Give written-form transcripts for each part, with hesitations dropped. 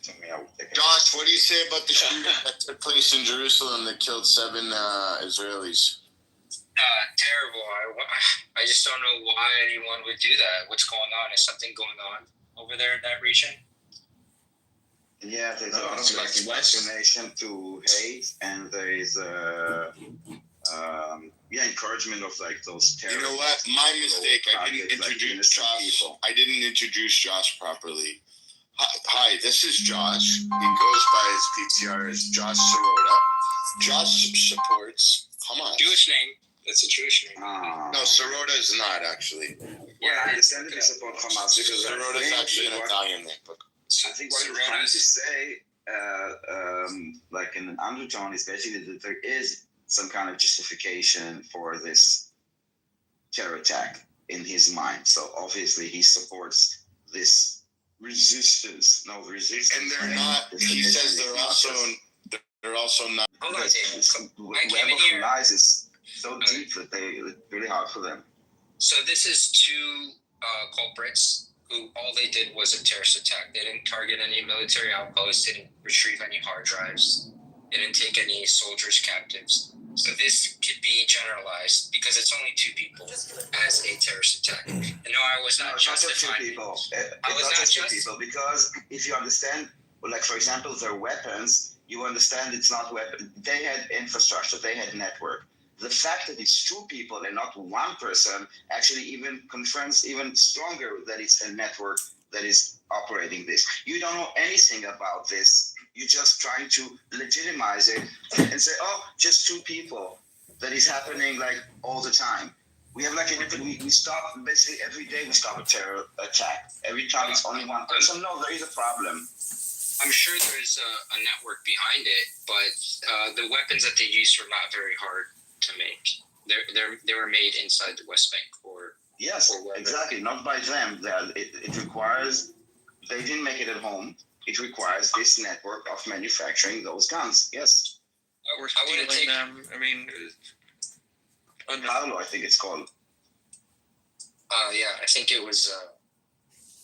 it to me, I would take it. Josh, what do you say about the shooting that took place in Jerusalem that killed 7 Israelis? Terrible. I just don't know why anyone would do that. What's going on? Is something going on over there in that region? Yeah, there's a lot of like indoctrination to hate, and there is encouragement of like those terrorists. You know what? My mistake. I didn't introduce Josh. I didn't introduce Josh properly. Hi, this is Josh. He goes by his PTR as Josh Sirota. Josh supports Hamas. Jewish name. That's a Jewish name. No, Sirota is not actually. Yeah, I understand that they support Hamas because Sirota is actually an Italian name. I think what he's trying to say, like in an undertone, is basically that there is some kind of justification for this terror attack in his mind. So obviously he supports this resistance. No resistance. And they're not. He says they're also not. Hold on, David. The web of lies is so deep that it's really hard for them. So this is two culprits who all they did was a terrorist attack. They didn't target any military outposts. They didn't retrieve any hard drives. They didn't take any soldiers captives. So this could be generalized because it's only two people as a terrorist attack. And no, I was not justifying. It's not just two people because if you understand, like for example, their weapons, you understand it's not weapon. They had infrastructure. They had network. The fact that it's two people and not one person actually even confirms even stronger that it's a network that is operating this. You don't know anything about this. You're just trying to legitimize it and say, oh, just two people. That is happening like all the time. We have like we stop basically every day. We stop a terror attack. Every time it's only one person. No, there is a problem. I'm sure there's a network behind it, but the weapons that they used were not very hard to make. They were made inside the West Bank or exactly, not by them. It requires, they didn't make it at home. It requires this network of manufacturing those guns. Yes. We're stealing them. I mean, Paolo, I think it's called. Yeah, I think it was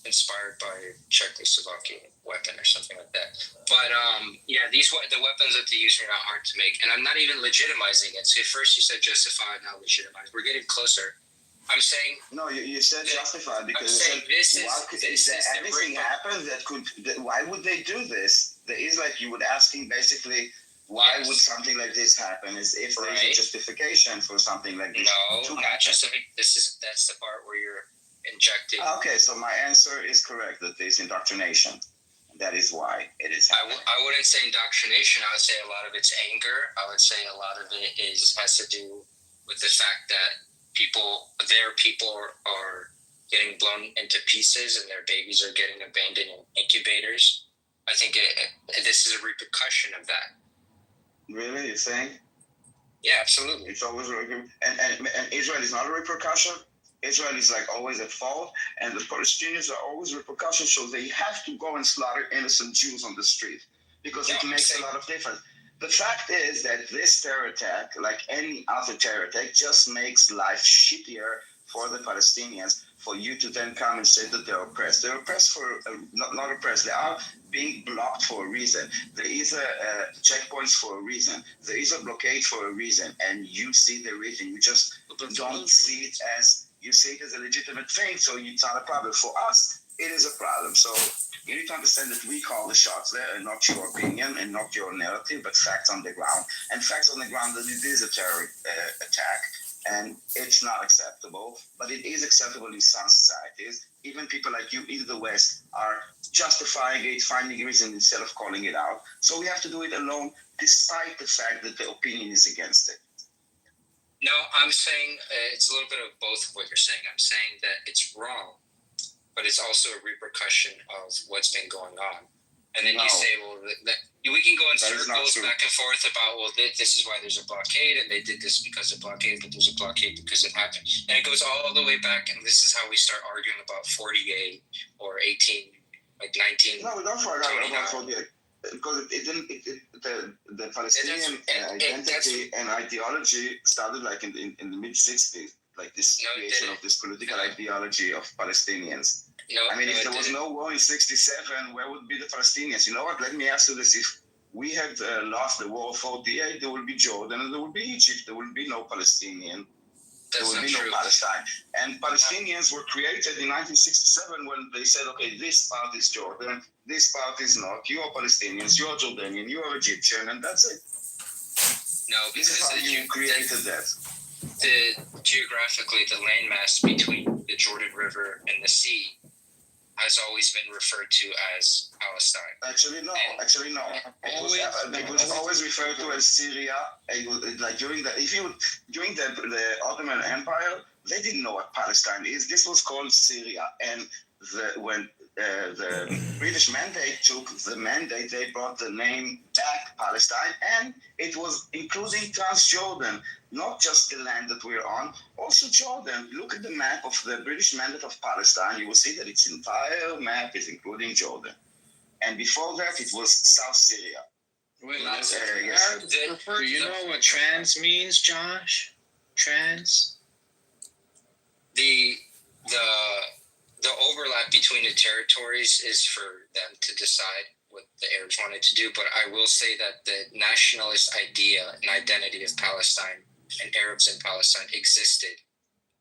inspired by Czechoslovakian weapon or something like that. But the weapons that they use are not hard to make, and I'm not even legitimizing it. So first you said justified, now legitimize. We're getting closer. I'm saying no. You said justified because anything happens that could. Why would they do this? There is like you would asking basically. Why would something like this happen? Is if there's a justification for something like this? No, not justification. That's the part where you're injecting. Okay, so my answer is correct. That there's indoctrination. That is why it is happening. I wouldn't say indoctrination. I would say a lot of it's anger. I would say a lot of it has to do with the fact that their people are getting blown into pieces and their babies are getting abandoned in incubators. I think this is a repercussion of that. Really, you're saying? Yeah, absolutely. It's always and Israel is not a repercussion. Israel is like always at fault, and the Palestinians are always repercussions. So they have to go and slaughter innocent Jews on the street because it makes a lot of difference. The fact is that this terror attack, like any other terror attack, just makes life shittier for the Palestinians. For you to then come and say that they're oppressed. They're oppressed for, not oppressed, they are being blocked for a reason. There is a checkpoints for a reason. There is a blockade for a reason. And you see the reason. You just don't see it as, you see it as a legitimate thing. So it's not a problem. For us, it is a problem. So you need to understand that we call the shots there and not your opinion and not your narrative, but facts on the ground. And facts on the ground that it is a terror attack. And it's not acceptable, but it is acceptable in some societies. Even people like you in the West are justifying it, finding reason instead of calling it out. So we have to do it alone, despite the fact that the opinion is against it. No, I'm saying it's a little bit of both of what you're saying. I'm saying that it's wrong, but it's also a repercussion of what's been going on. And then you say, well, we can go in circles back and forth about, well, this is why there's a blockade, and they did this because of blockade, but there's a blockade because it happened. And it goes all the way back, and this is how we start arguing about 48 or 18, like 19. No, we don't argue about 48. Because the Palestinian identity and ideology started like in the mid-60s, like this creation of this political ideology of Palestinians. No, I mean, no, if it there was didn't. no war in '67, where would be the Palestinians? You know what? Let me ask you this: if we had lost the war of '48, there would be Jordan and there would be Egypt. There would be no Palestinian. There That's would not be true. no Palestine. And Palestinians were created in 1967 when they said, okay, this part is Jordan, this part is not. You are Palestinians, you are Jordanian, you are Egyptian, and that's it. No, This is because how you created that. geographically, the landmass between the Jordan River and the sea has always been referred to as Palestine. Actually, no. It was always referred to as Syria. It was, like during the Ottoman Empire, they didn't know what Palestine is. This was called Syria, and when the British mandate took the mandate, they brought the name back Palestine, and it was including Transjordan, not just the land that we're on, also Jordan. Look at the map of the British mandate of Palestine. You will see that its entire map is including Jordan. And before that, it was South Syria. Wait, Yes. do you know what trans means, Josh? Trans? The overlap between the territories is for them to decide what the Arabs wanted to do. But I will say that the nationalist idea and identity of Palestine and Arabs in Palestine existed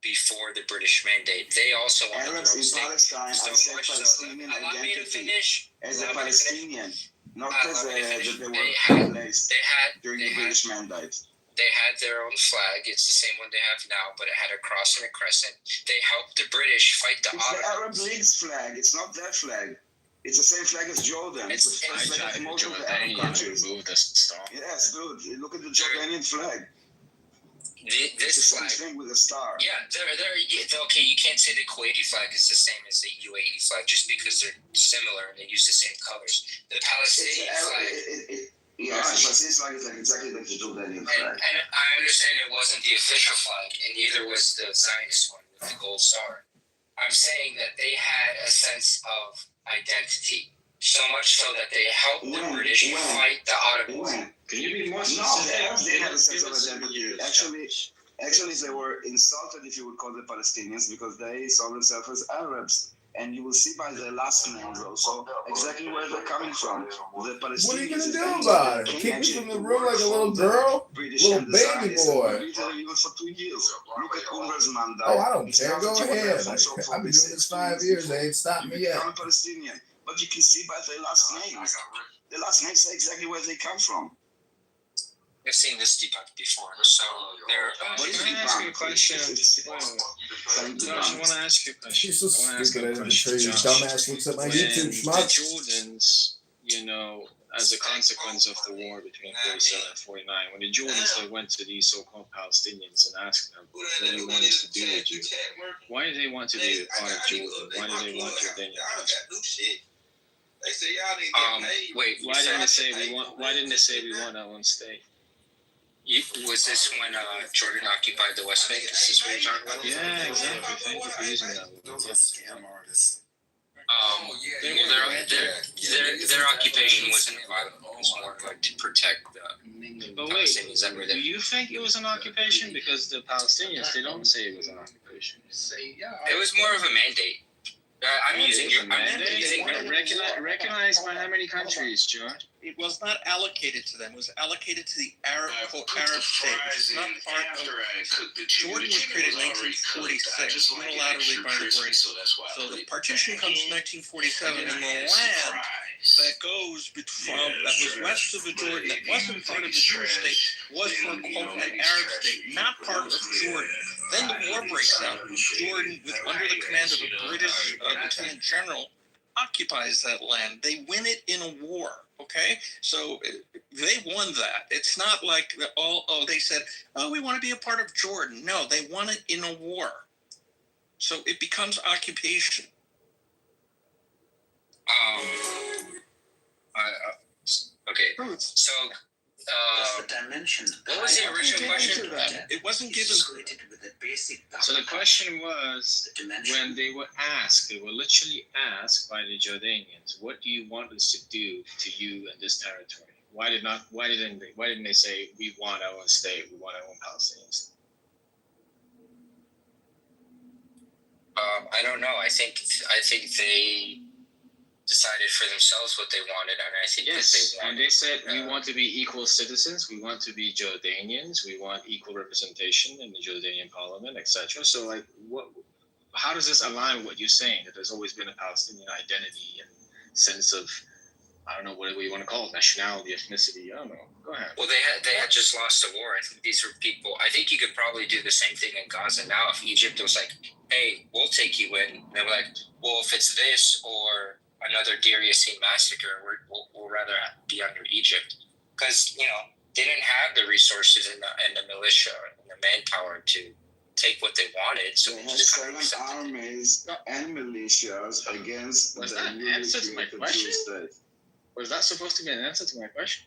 before the British mandate. They also wanted Arabs their own in state. Palestine, So I said much so, Palestinian allow me to identity finish. as a Allow me to Palestinian, not as Allow me to finish. they They were placed during the British mandate. They had their own flag. It's the same one they have now, but it had a cross and a crescent. They helped the British fight the It's the Arab Ottomans. League's flag. It's not their flag. It's the same flag as Jordan. It's the I flag tried of to most of the Arab Jordanian countries. remove the star. Yes, dude. Look at the Jordanian flag. It's This the same flag. thing with a star. Yeah, okay. You can't say the Kuwaiti flag is the same as the UAE flag just because they're similar and they use the same colors. The Palestinian flag. Yes, the Palestinian flag is exactly like the Jordanian flag. And I understand it wasn't the official flag, and neither was the Zionist one with the gold star. I'm saying that they had a sense of identity, so much so that they helped the British fight the Ottomans. Can you be more No, specific? the Arabs didn't have a sense of identity. Actually, they were insulted, if you would call the Palestinians, because they saw themselves as Arabs. And you will see by their last names also exactly where they're coming from. The Palestinians. What are you gonna do about it? Keep me from the room like a little girl? Little baby boy. Even for 2 years. Look at UNRWA's mandate. Oh, I don't care. Go ahead. I've been doing this 5 years. They ain't stopped me yet. I'm Palestinian. But you can see by their last names. The last names say exactly where they come from. I've seen this debunked before, so they're. Can I ask you a question? Josh, I want to ask you a question. She's so I want to ask you stupid. a I didn't question, show you Josh. dumbass looks at my When YouTube the schmuck. Jordans, as a consequence of the war between 47 and 49, when the Jordans they went to these so-called Palestinians and asked them, what do you want us to do with you? Why did they want to be a part of Jordan? Why did they want Jordanian country? Wait. Why didn't they say we want? Why didn't they say we want our own state? Was this when Jordan occupied the West Bank? Is this what you're talking about? Yeah, exactly. Thank you for using that word. Their occupation wasn't violent. It was more like to protect the But wait, Palestinians that were do there. you think it was an occupation? Because the Palestinians, they don't say it was an occupation. It was more of a mandate. I'm using your mandate. Recognized by how many countries, George? It was not allocated to them. It was allocated to the Arab states. It's not part of. Jordan was created in 1946 unilaterally by the British. So the partition comes in 1947, and the land that goes that was west of the Jordan, that wasn't part of the Jewish state, was for quote an Arab state, not part of Jordan. Then the war breaks out. Jordan, under the command of a British lieutenant general, occupies that land. They win it in a war. Okay, so they won that. It's not like they said, oh, we want to be a part of Jordan. No, they won it in a war. So it becomes occupation. Okay. So, the dimension. What was the original question? It wasn't given. So the question was, when they were asked, they were literally asked by the Jordanians, what do you want us to do to you in this territory? Why didn't they say we want our own state, we want our own Palestinian state? I don't know. I think they decided for themselves what they wanted, and I think Yes, that they wanted. and they said we want to be equal citizens. We want to be Jordanians. We want equal representation in the Jordanian parliament, etc. So, like, what? How does this align with what you're saying? That there's always been a Palestinian identity and sense of, I don't know what you want to call it, nationality, ethnicity. I don't know. Go ahead. Well, they had just lost a war. I think these were people. I think you could probably do the same thing in Gaza now. If Egypt was like, "Hey, we'll take you in," and they were like, "Well, if it's this or another Deir Yassin massacre, we'll rather be under Egypt," because they didn't have the resources and the militia and the manpower to take what they wanted. So they had just kind of 7 armies and militias against Was the that an newly answer to my created question? Jewish state. Was that supposed to be an answer to my question?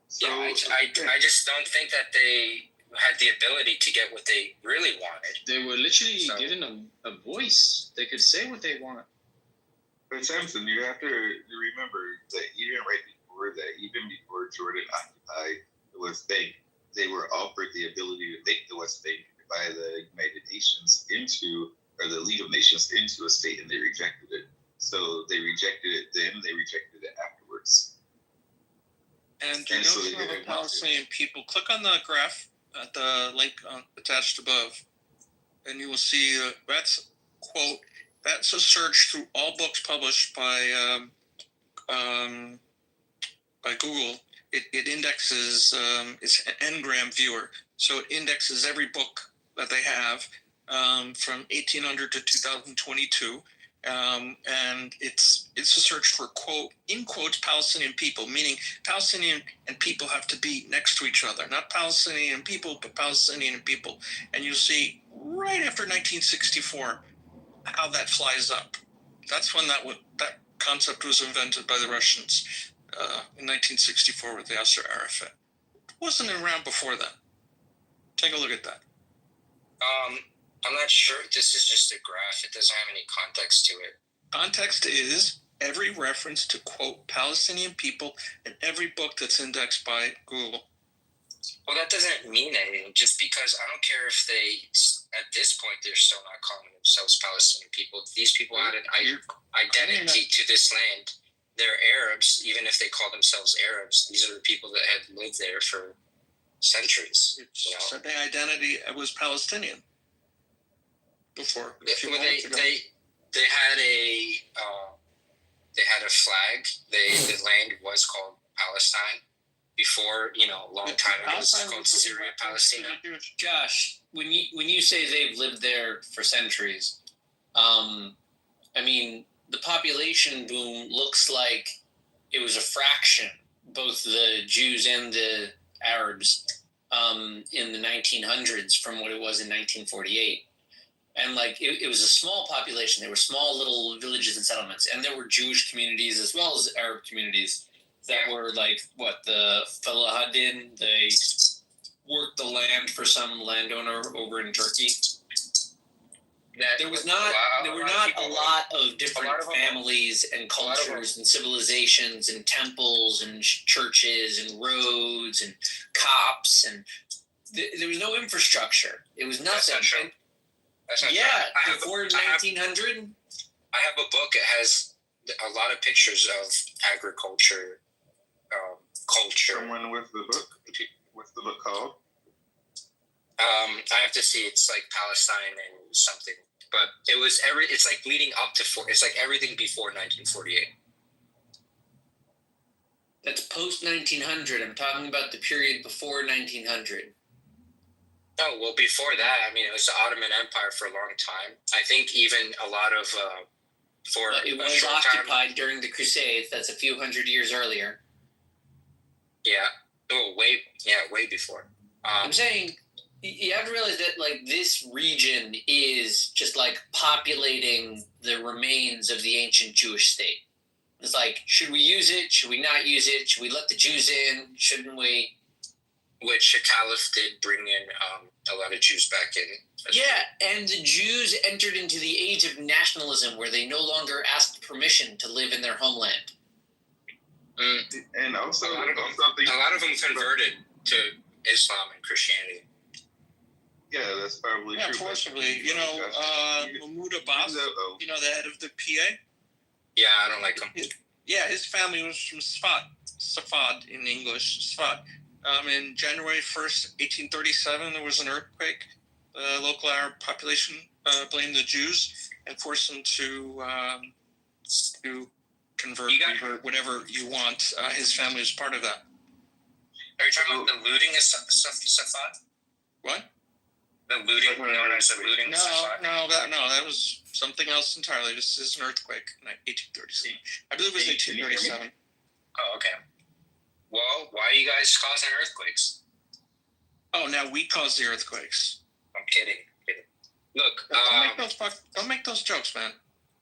So, I just don't think that they had the ability to get what they really wanted. They were literally given a voice. They could say what they want. But Samson, you have to remember that even right before that, even before Jordan occupied the West Bank, they were offered the ability to make the West Bank by the United Nations or the League of Nations into a state, and they rejected it. So they rejected it then, they rejected it afterwards. And the notion of a Palestinian people, click on the graph at the link attached above, and you will see that's, quote, that's a search through all books published by Google. It indexes, it's an Ngram viewer, so it indexes every book that they have from 1800 to 2022. And it's a search for, quote, in quotes, Palestinian people, meaning Palestinian and people have to be next to each other, not Palestinian people, but Palestinian people. And you'll see right after 1964 how that flies up. That's when that concept was invented by the Russians in 1964 with Yasser Arafat. It wasn't around before that. Take a look at that. I'm not sure. This is just a graph. It doesn't have any context to it. Context is every reference to, quote, Palestinian people in every book that's indexed by Google. Well, that doesn't mean anything. Just because I don't care if they, at this point, they're still not calling themselves Palestinian people. These people had an identity to this land. They're Arabs, even if they call themselves Arabs. These are the people that had lived there for centuries. So their identity was Palestinian before. Well, they had a flag. The land was called Palestine. Before, a long time ago, it was called Syria, Palestina. Josh, when you say they've lived there for centuries, the population boom looks like it was a fraction, both the Jews and the Arabs, in the 1900s from what it was in 1948. And it was a small population. There were small little villages and settlements, and there were Jewish communities as well as Arab communities that were the Falahadin. They worked the land for some landowner over in Turkey. There were not a lot of different families and cultures and civilizations and temples and churches and roads and cops, and there was no infrastructure. It was nothing. That's not true. Before 1900. I have a book. It has a lot of pictures of agriculture. Culture. Someone with the book? What's the book called? I have to see. It's like Palestine and something, but it was it's like leading up to it's like everything before 1948. That's post 1900. I'm talking about the period before 1900. Oh, well, before that, it was the Ottoman Empire for a long time. I think even a lot of it was occupied during the Crusades. That's a few hundred years earlier. Yeah. Oh, way before. I'm saying you have to realize that this region is just populating the remains of the ancient Jewish state. It's should we use it? Should we not use it? Should we let the Jews in? Shouldn't we? Which the Caliph did bring in a lot of Jews back in. Yeah, and the Jews entered into the age of nationalism where they no longer asked permission to live in their homeland. And also, a lot of them converted to Islam and Christianity. Yeah, that's probably true. Forcibly. Mahmoud Abbas, the head of the PA. Yeah, I don't like him. Yeah, his family was from Safad in English, Safad. In January 1st, 1837, there was an earthquake. The local Arab population blamed the Jews and forced them to convert, whatever you want. His family was part of that. Are you talking about the looting of Safad? What? The looting, known as the looting of Safad? No, that was something else entirely. This is an earthquake in 1837. I believe it was 1837. Oh, okay. Well, why are you guys causing earthquakes? Oh, now we cause the earthquakes. I'm kidding. Look, don't make those jokes, man.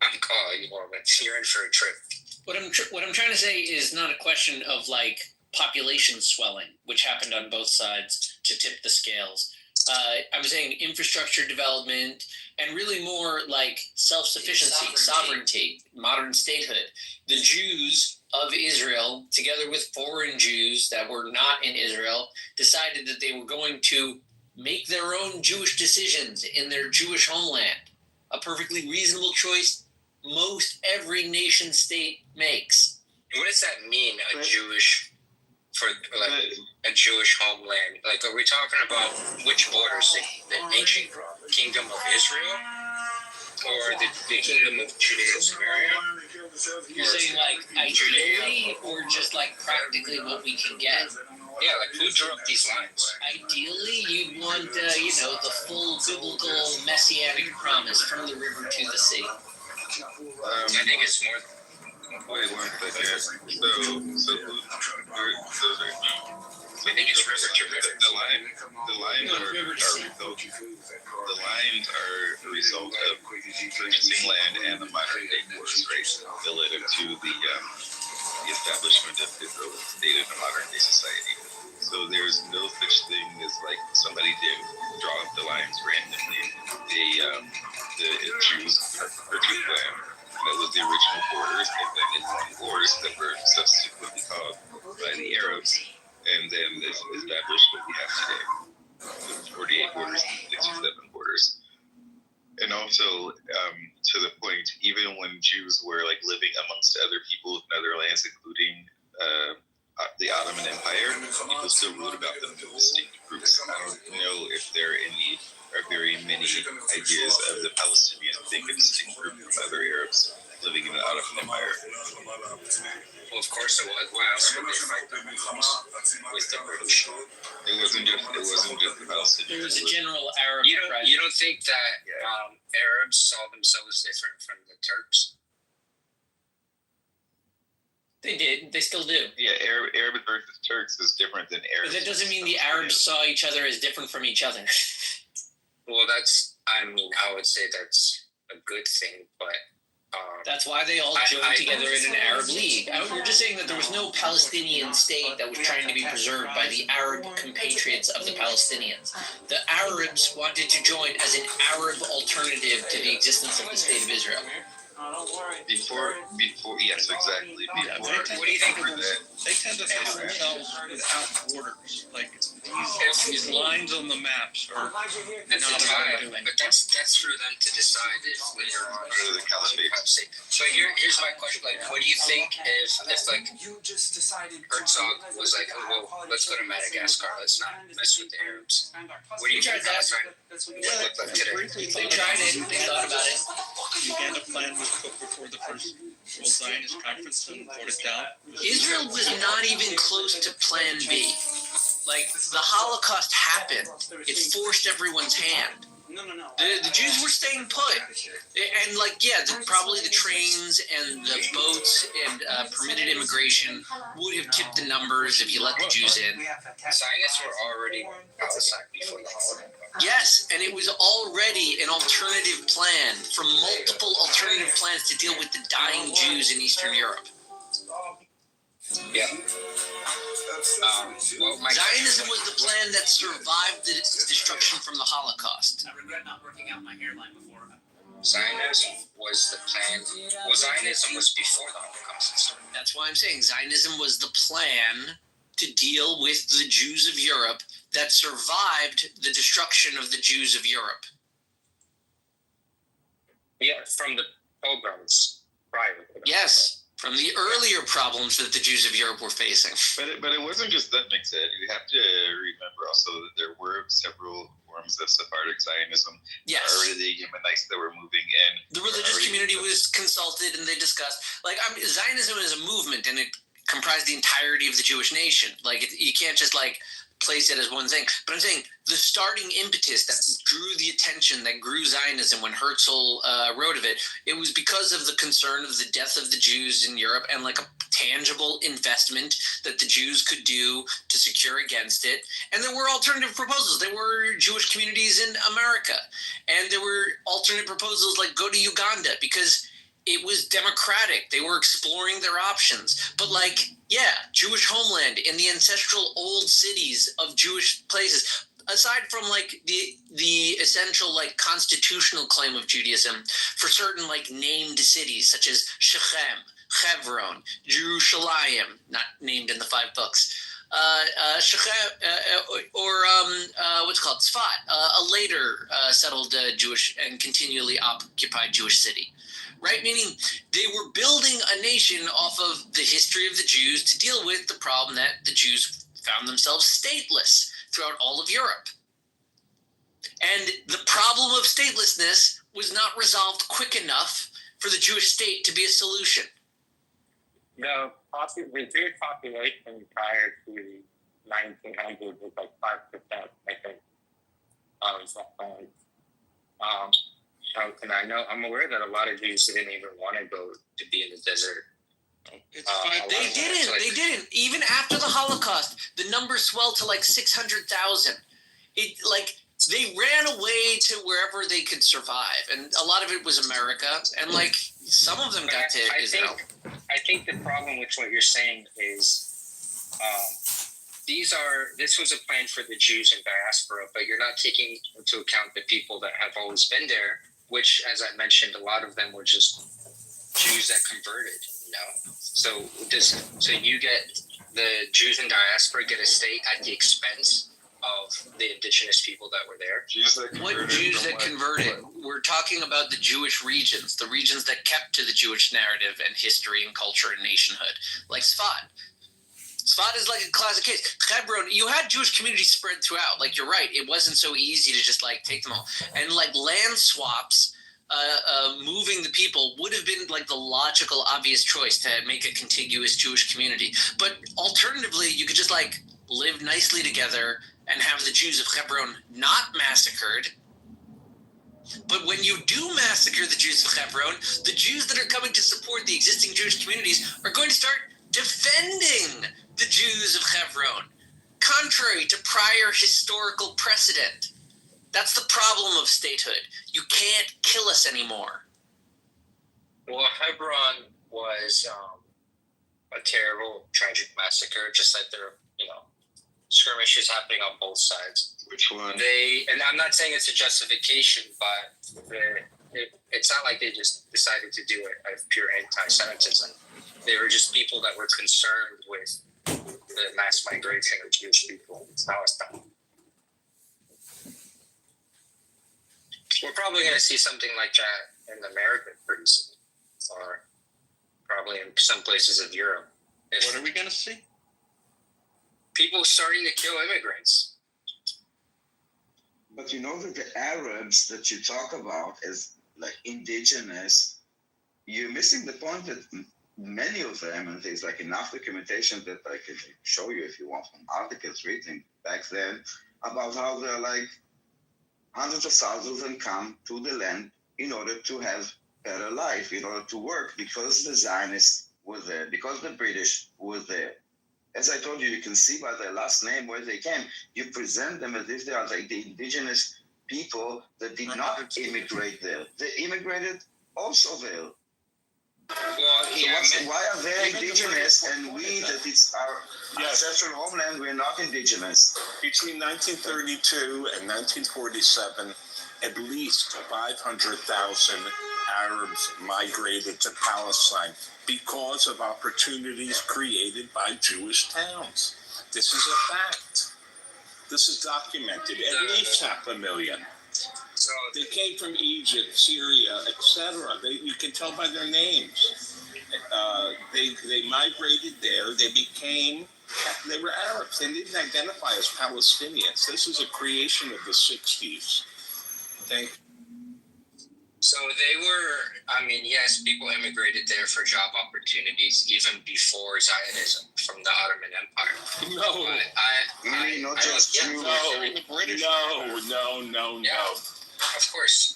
I'm calling you, Mormon. You're in for a trip. What I'm trying to say is not a question of like population swelling, which happened on both sides to tip the scales. I'm saying infrastructure development and really more like self-sufficiency, sovereignty, modern statehood. The Jews of Israel, together with foreign Jews that were not in Israel, decided that they were going to make their own Jewish decisions in their Jewish homeland. A perfectly reasonable choice most every nation state makes. What does that mean, a Jewish homeland? Like, are we talking about which borders? The ancient kingdom of Israel? Or the kingdom of Judea and Samaria? You're saying like ideally or just like practically what we can get? Yeah, like who drew up these lines? Ideally, you'd want, the full biblical messianic promise from the river to the sea. I think it's more. Wait one second. I think it's river to river. The lines are a result of purchasing land and the modern day borders race relative to the establishment of Israel as a state in a modern day society. So there's no such thing as like somebody did draw up the lines randomly. The Jews purchased land. That was the original borders, and then it's borders that were subsequently called by the Arabs, and then this established what we have today. The 48 borders, 67 borders. And also, to the point, even when Jews were like living amongst other people in other lands, including the Ottoman Empire, people still wrote about them in distinct groups. I don't know if there are very many ideas of the Palestinians being a distinct group from other Arabs living in the Ottoman Empire. Well, of course it was. Why else would they fight the Muslims with the British? It wasn't just the Palestinians. There was a general Arab. You don't think that Arabs saw themselves different from the Turks? They did. They still do. Yeah, Arab versus Turks is different than Arabs. But that doesn't mean the Arabs saw each other as different from each other. Well, I would say that's a good thing, but that's why they all joined together in an Arab league. We're just saying that there was no Palestinian state that was trying to be preserved by the Arab compatriots of the Palestinians. The Arabs wanted to join as an Arab alternative to the existence of the state of Israel. Before, yes, exactly. What do you think of that? They tend to think of themselves without borders. Like these lines on the maps are not what doing. But that's for them to decide if later on the caliphate. So here's my question: like, what do you think if like Herzog was like, oh, well, let's go to Madagascar, let's not mess with the Arabs? What do you think Palestine would look like today? They tried it. They thought about it. Uganda plan was put before the first World Zionist Conference and voted down. Israel was not even close to Plan B. Like, the Holocaust happened. It forced everyone's hand. The Jews were staying put. And, probably the trains and the boats and permitted immigration would have tipped the numbers if you let the Jews in. Zionists were already in Palestine before the Holocaust. Yes, and it was already an alternative plan from multiple alternative plans to deal with the dying Jews in Eastern Europe. Yeah. Zionism was the plan that survived the destruction from the Holocaust. I regret not working out my hairline before. Zionism was the plan. Well, Zionism was before the Holocaust. That's why I'm saying Zionism was the plan to deal with the Jews of Europe that survived the destruction of the Jews of Europe. Yeah, from the pogroms prior. Yes, from the earlier problems that the Jews of Europe were facing. But it wasn't just that, Mixed. You have to remember also that there were several forms of Sephardic Zionism. Yes. Already the Yemenites that were moving in. The religious community was consulted and they discussed. Like, Zionism is a movement and it comprised the entirety of the Jewish nation. Like, you can't just, like, place it as one thing. But I'm saying the starting impetus that drew the attention, that grew Zionism when Herzl wrote of it, it was because of the concern of the death of the Jews in Europe and like a tangible investment that the Jews could do to secure against it. And there were alternative proposals. There were Jewish communities in America. And there were alternate proposals like go to Uganda because it was democratic. They were exploring their options. But like, yeah, Jewish homeland in the ancestral old cities of Jewish places, aside from like the essential like constitutional claim of Judaism for certain like named cities such as Shechem, Hebron, Jerusalem, not named in the 5 books, Shechem, or what's it called, Tzfat, a later settled Jewish and continually occupied Jewish city. Right? Meaning they were building a nation off of the history of the Jews to deal with the problem that the Jews found themselves stateless throughout all of Europe. And the problem of statelessness was not resolved quick enough for the Jewish state to be a solution. The Jewish population prior to the 1900s was like 5%, I think. And I'm aware that a lot of Jews didn't even want to go to be in the desert. They didn't. Even after the Holocaust, the numbers swelled to like 600,000. They ran away to wherever they could survive, and a lot of it was America, and like some of them got to Israel. I think the problem with what you're saying is this was a plan for the Jews in diaspora, but you're not taking into account the people that have always been there, which, as I mentioned, a lot of them were just Jews that converted, you know? So you get the Jews in diaspora get a state at the expense of the indigenous people that were there. What Jews that converted? We're talking about the Jewish regions, the regions that kept to the Jewish narrative and history and culture and nationhood, like Tzfat. Tzfat is like a classic case. Hebron, you had Jewish communities spread throughout. Like, you're right. It wasn't so easy to just, like, take them all. And, like, land swaps, moving the people would have been, like, the logical, obvious choice to make a contiguous Jewish community. But alternatively, you could just, like, live nicely together and have the Jews of Hebron not massacred. But when you do massacre the Jews of Hebron, the Jews that are coming to support the existing Jewish communities are going to start defending the Jews of Hebron, contrary to prior historical precedent. That's the problem of statehood. You can't kill us anymore. Well, Hebron was a terrible, tragic massacre, just like there, skirmishes happening on both sides. Which one? And I'm not saying it's a justification, but it's not like they just decided to do it out of pure anti-Semitism. They were just people that were concerned with the mass migration of Jewish people in Palestine. We're probably going to see something like that in America pretty soon, or probably in some places of Europe. What are we going to see? People starting to kill immigrants. But you know that the Arabs that you talk about as like indigenous, you're missing the point that many of them, and there's like enough documentation that I can show you if you want from articles written back then about how they're like hundreds of thousands of them come to the land in order to have better life, in order to work, because the Zionists were there, because the British were there. As I told you, you can see by their last name where they came. You present them as if they are like the indigenous people that did not immigrate there. They immigrated also there. Well, so why are they indigenous and we, that it's our ancestral homeland, we're not indigenous? Between 1932 and 1947, at least 500,000 Arabs migrated to Palestine because of opportunities created by Jewish towns. This is a fact. This is documented. At least 500,000. So They came from Egypt, Syria, etc. You can tell by their names. They migrated there. They were Arabs. They didn't identify as Palestinians. This is a creation of the 60s. So they were, I mean, yes, people immigrated there for job opportunities even before Zionism from the Ottoman Empire. No. Not just Jews. No. Of course.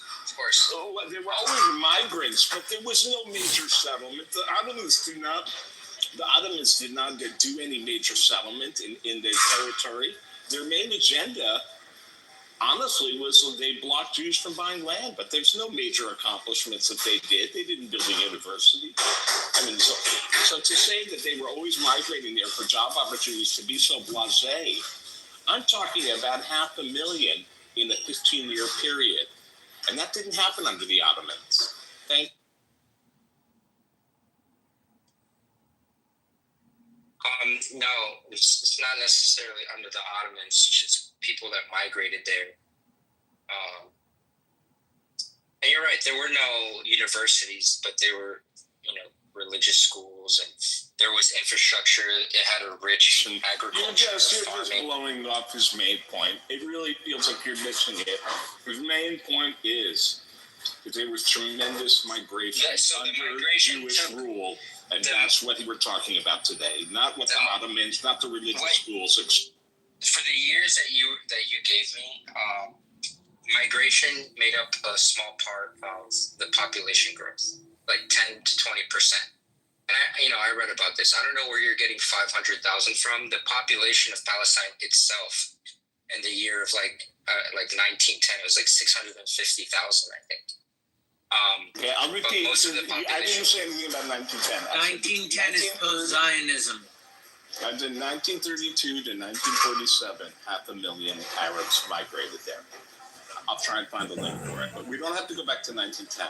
Oh, there were always migrants, but there was no major settlement. The Ottomans did not do any major settlement in their territory. Their main agenda, honestly, was they blocked Jews from buying land, but there's no major accomplishments that they did. They didn't build a university. I mean, so to say that they were always migrating there for job opportunities, to be so blasé, I'm talking about 500,000 in a 15-year period. And that didn't happen under the Ottomans. No, it's not necessarily under the Ottomans. It's just people that migrated there. And you're right, there were no universities, but there were, religious schools, and there was infrastructure. It had a rich agriculture. You're just blowing off his main point. It really feels like you're missing it. His main point is that there was tremendous migration under Jewish rule, and that's what we're talking about today. Not what the Ottomans, not the religious schools. For the years that you gave me, migration made up a small part of the population growth, like 10 to 20%. And I read about this. I don't know where you're getting 500,000 from. The population of Palestine itself, in the year of like 1910, it was like 650,000, I think. Okay, I'll repeat. Most of the I didn't say anything about 1910. 1910 is post-Zionism. And in 1932 to 1947, 500,000 Arabs migrated there. I'll try and find the link for it, but we don't have to go back to 1910.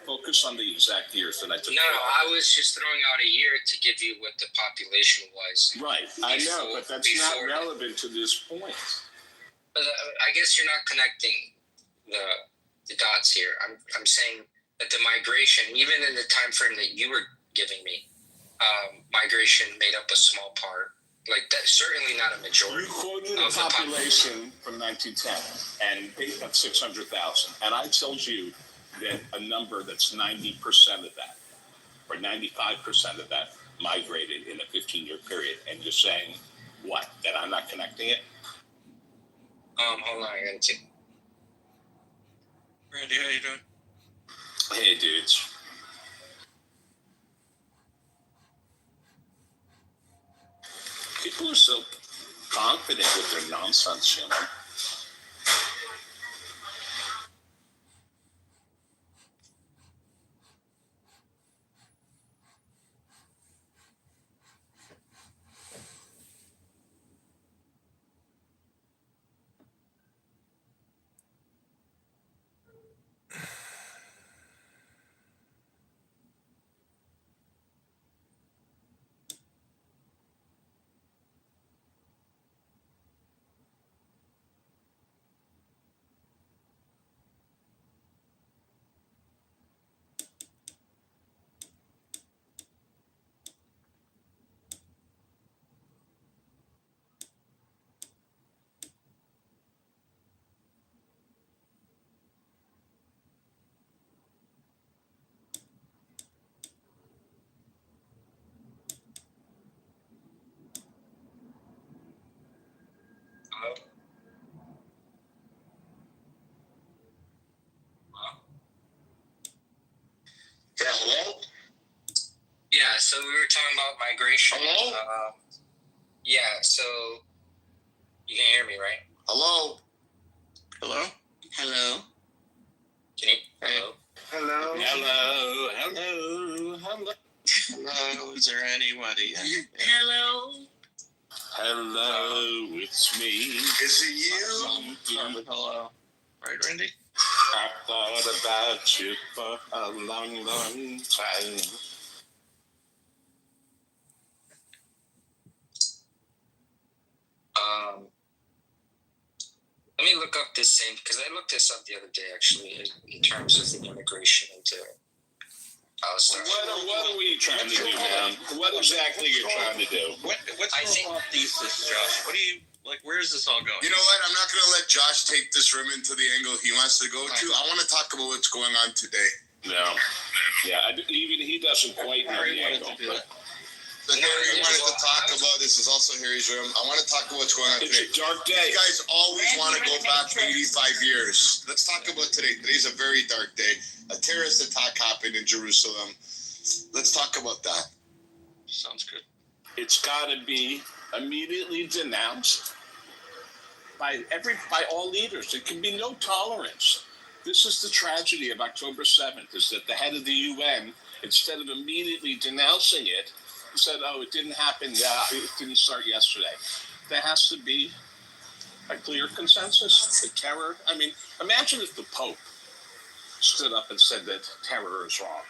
Focus on the exact years that I took. No, I was just throwing out a year to give you what the population was. Right, I know, but that's not relevant to this point. But I guess you're not connecting the dots here. I'm saying that the migration, even in the time frame that you were giving me, migration made up a small part. Like that, certainly not a majority. You quoted the population from 1910 and picked up 600,000, and I told you that a number that's 90% of that, or 95% of that, migrated in a 15-year period. And you're saying what? That I'm not connecting it? Hold on, I gotta check. Randy, how you doing? Hey, dudes. People are so confident with their nonsense, Hello? Yeah, so we were talking about migration. Hello? Yeah, so you can hear me, right? Hello? Hello? Hello. Can you? Hello? Hello. Hello, is there anybody? Hello. Hello, it's me. Is it you? Start with hello. Right, Randy? I thought about you for a long, long time. look up this same because I looked this up the other day actually in terms of the immigration into Palestine. What are we trying to do, man? What exactly are you trying to do? What's your thesis, Josh? What do you like? Where is this all going? You know what? I'm not going to let Josh take this room into the angle he wants to go to. I want to talk about what's going on today. No. Yeah, even he doesn't quite know the angle. But Harry wanted to talk about, this is also Harry's room. I want to talk about what's going on today. It's a dark day. You guys always want to go back 85 years. Let's talk about today. Today's a very dark day. A terrorist attack happened in Jerusalem. Let's talk about that. Sounds good. It's got to be immediately denounced by all leaders. There can be no tolerance. This is the tragedy of October 7th, is that the head of the UN, instead of immediately denouncing it, said, oh, it didn't happen, it didn't start yesterday. There has to be a clear consensus. The terror, I mean, imagine if the Pope stood up and said that terror is wrong.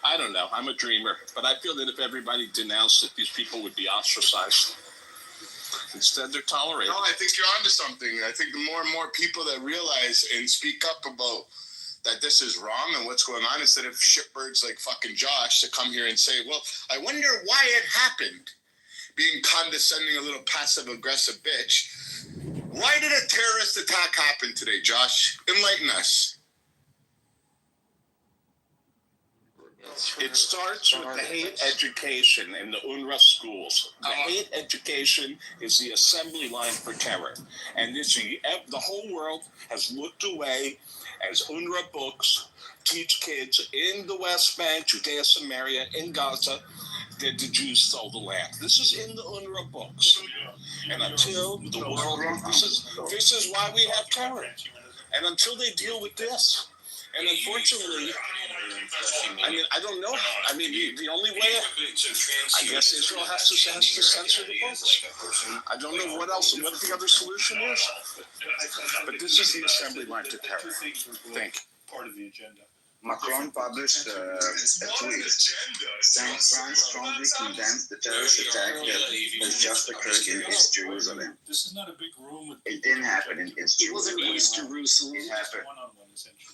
I don't know, I'm a dreamer, but I feel that if everybody denounced it, these people would be ostracized. Instead, they're tolerated. No, I think you're onto something. I think the more and more people that realize and speak up about that this is wrong and what's going on, instead of shitbirds like fucking Josh to come here and say, well, I wonder why it happened, being condescending, a little passive-aggressive bitch. Why did a terrorist attack happen today, Josh? Enlighten us. It starts with the hate education in the UNRWA schools. The hate education is the assembly line for terror. And the whole world has looked away as UNRWA books teach kids in the West Bank, Judea, Samaria, in Gaza, that the Jews stole the land. This is in the UNRWA books. And until the world, this is why we have terror. And until they deal with this, and unfortunately, I mean, I don't know. I mean, the only way, I guess Israel has to censor the books. I don't know what the other solution is. But this is the assembly line to terror. Think. Part of the agenda. Macron published a tweet saying France strongly condemns the terrorist attack that has just occurred in East Jerusalem. This is not a big room. It didn't happen in East Jerusalem.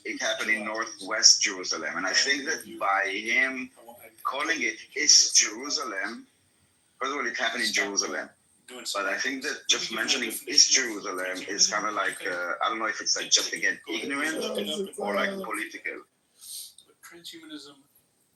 It happened in Northwest Jerusalem. And I think that by him calling it East Jerusalem, first of all, it happened in Jerusalem. But I think that just mentioning East Jerusalem is kind of like, I don't know if it's like just again ignorant or like political. Transhumanism,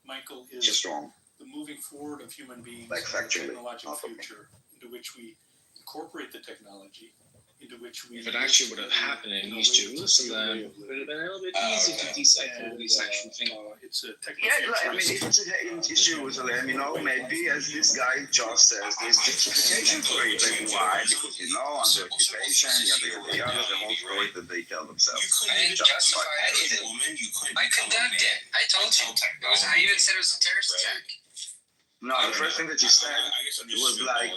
Michael, is just wrong. The moving forward of human beings, like factually, in a technological future into which we incorporate the technology, into which we. If it actually would have happened in East Jerusalem, it would have been a little bit easy to decipher these actual things. It's a technology. Yeah, I mean, if it's in East Jerusalem, maybe as this guy Josh says, there's justification for it. Like, why? Because under occupation, the whole story that they tell themselves. I didn't justify anything. I condemned it. I told you. I even said it was a terrorist attack. No, the first thing that you said was like,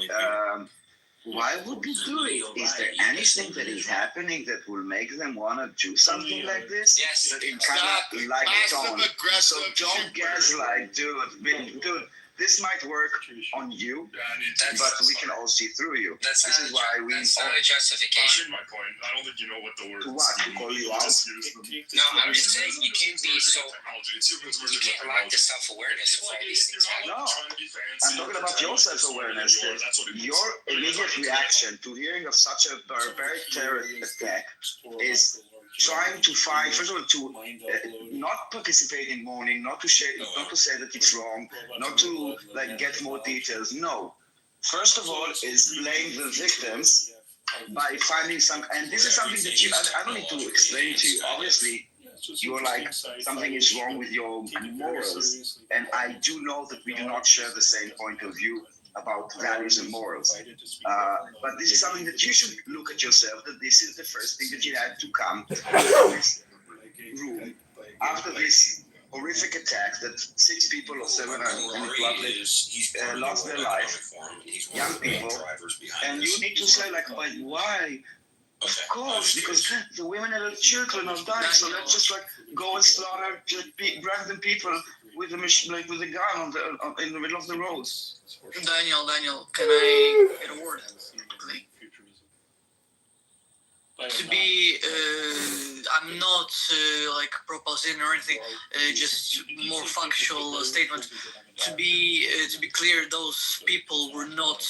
why would they do it? Is there anything that is happening that will make them want to do something like this? Yes. That it kind of like tone. So don't gaslight, dude. This might work on you, but we can all see through you. That's not a justification. My point. I don't think you know what the word. To what? To call you out? No, I'm just saying you can't be so. You can't lack the self-awareness of why these things happen. No, I'm talking about your self-awareness. Your immediate reaction to hearing of such a barbaric terrorist attack is trying to find, first of all, to not participate in mourning, not to say that it's wrong, not to get more details. No, first of all, is blame the victims by finding some, and this is something that I don't need to explain to you. Obviously, you're like, something is wrong with your morals, and I do know that we do not share the same point of view about values and morals. But this is something that you should look at yourself, that this is the first thing that you had to come to this room after this horrific attack that 6 people or 7 lost their life, young people, and you need to say like, but why? Of course, because the women and the children are dying, so let's just go and slaughter random people with a with a gun in the middle of the road. Daniel, can I get a word? to be, I'm not like proposing or anything, just more factual statement. To be clear, those people were not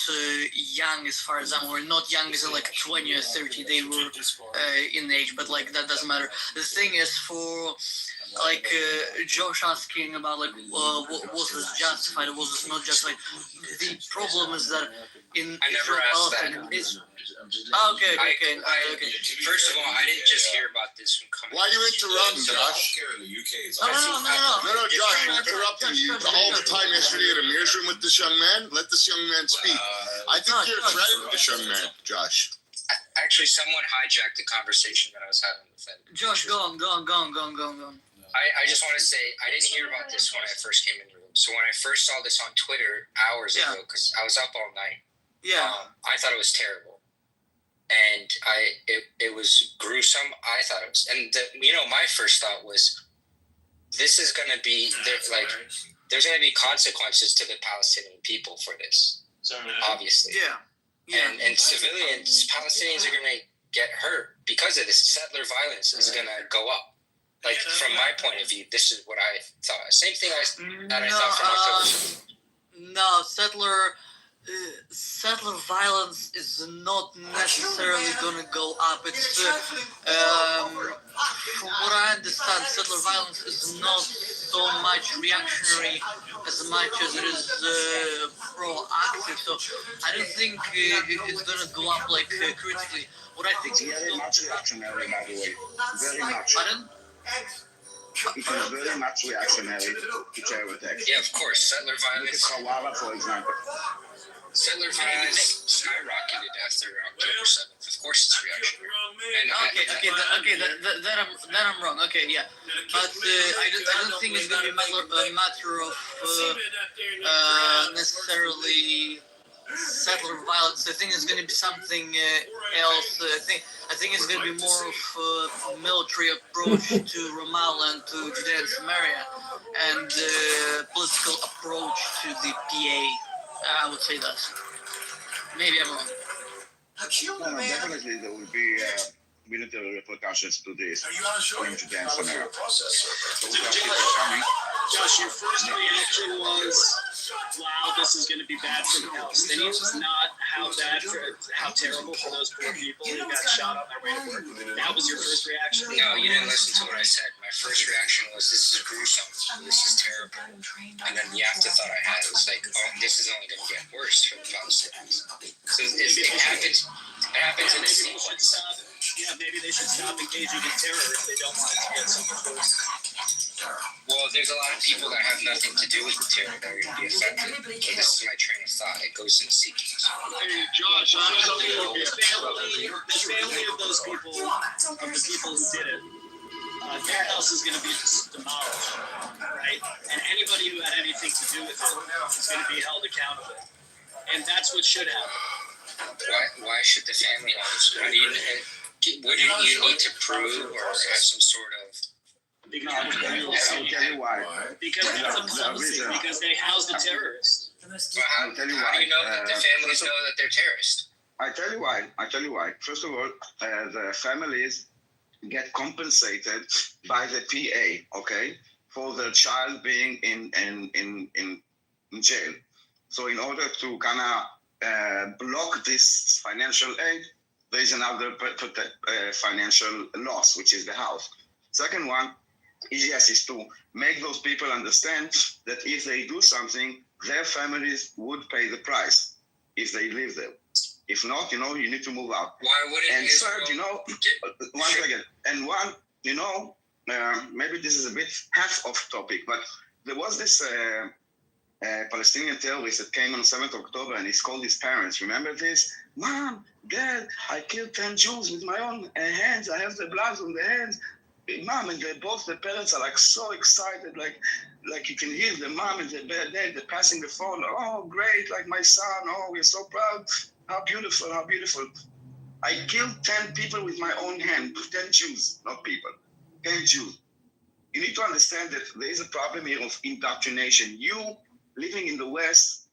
young, as far as I'm aware. Not young as in like 20 or 30. They were in age, but like that doesn't matter. The thing is, for like Josh asking about like was this justified or was this not justified? The problem is that in I never asked that. Okay. First of all, I didn't just hear about this from coming. Why are you interrupting, Josh? No, Josh, I'm interrupting you all the time yesterday at Amir's room with this young man. Let this young man speak. I think you're threatening this young man, Josh. Actually, someone hijacked the conversation that I was having with him. Josh, go on. I just want to say, I didn't hear about this when I first came in the room. So when I first saw this on Twitter hours ago, because I was up all night, I thought it was terrible. And it was gruesome. I thought it was, and my first thought was, this is going to be, there's going to be consequences to the Palestinian people for this, obviously. And civilians, Palestinians are going to get hurt because of this. Settler violence is going to go up. Like, from my point of view, this is what I thought. Same thing I thought from October. No, settler violence is not necessarily going to go up. It's from what I understand, settler violence is not so much reactionary as much as it is proactive. So I don't think it's going to go up like critically. What I think it's very much reactionary, by the way. Very much. Pardon? It is very much reactionary to terror attacks. Yeah, of course. Settler violence. Hawara, for example. Settler violence skyrocketed after October 7th. Of course, it's reactionary. Then I'm wrong. Okay, yeah, but I don't think it's going to be a matter of necessarily settler violence. I think it's going to be something else. I think it's going to be more of a military approach to Ramallah and to Judea and Samaria, and political approach to the PA. I would say that. Maybe I'm wrong. No, definitely there will be military repercussions to this in Judea and Samaria. Josh, your first reaction was, wow, this is going to be bad for the Palestinians. It's not how terrible for those poor people who got shot on their way to work. That was your first reaction? No, you didn't listen to what I said. My first reaction was, this is gruesome. This is terrible. And then the afterthought I had was like, oh, this is only going to get worse for the Palestinians. So it happens in a sequence. Maybe they should stop engaging in terror if they don't want it to get so much worse. Well, there's a lot of people that have nothing to do with the terror that are going to be affected. So this is my train of thought. It goes in sequence. Hey, Josh, the family of those people, of the people who did it, their house is going to be demolished, right? And anybody who had anything to do with it is going to be held accountable. And that's what should happen. Why should the family house? Wouldn't you need to prove or have some sort of... I'll tell you why. Because they house the terrorists. How do you know that the families know that they're terrorists? I tell you why. First of all, the families get compensated by the PA, okay, for the child being in jail. So in order to kind of block this financial aid, there is another financial loss, which is the house. Second one, is to make those people understand that if they do something, their families would pay the price if they live there. If not, you need to move out. Why wouldn't and third, one second. And one, maybe this is a bit half off topic, but there was this Palestinian terrorist that came on 7th of October and he's called his parents. Remember this? Mom, Dad, I killed 10 Jews with my own hands. I have the blood on the hands. Mom, and the parents are like so excited, like you can hear the mom and the dad, they're passing the phone. Oh, great, like my son. Oh, we're so proud. How beautiful, how beautiful. I killed 10 people with my own hand, 10 Jews, not people, 10 Jews. You need to understand that there is a problem here of indoctrination. You living in the West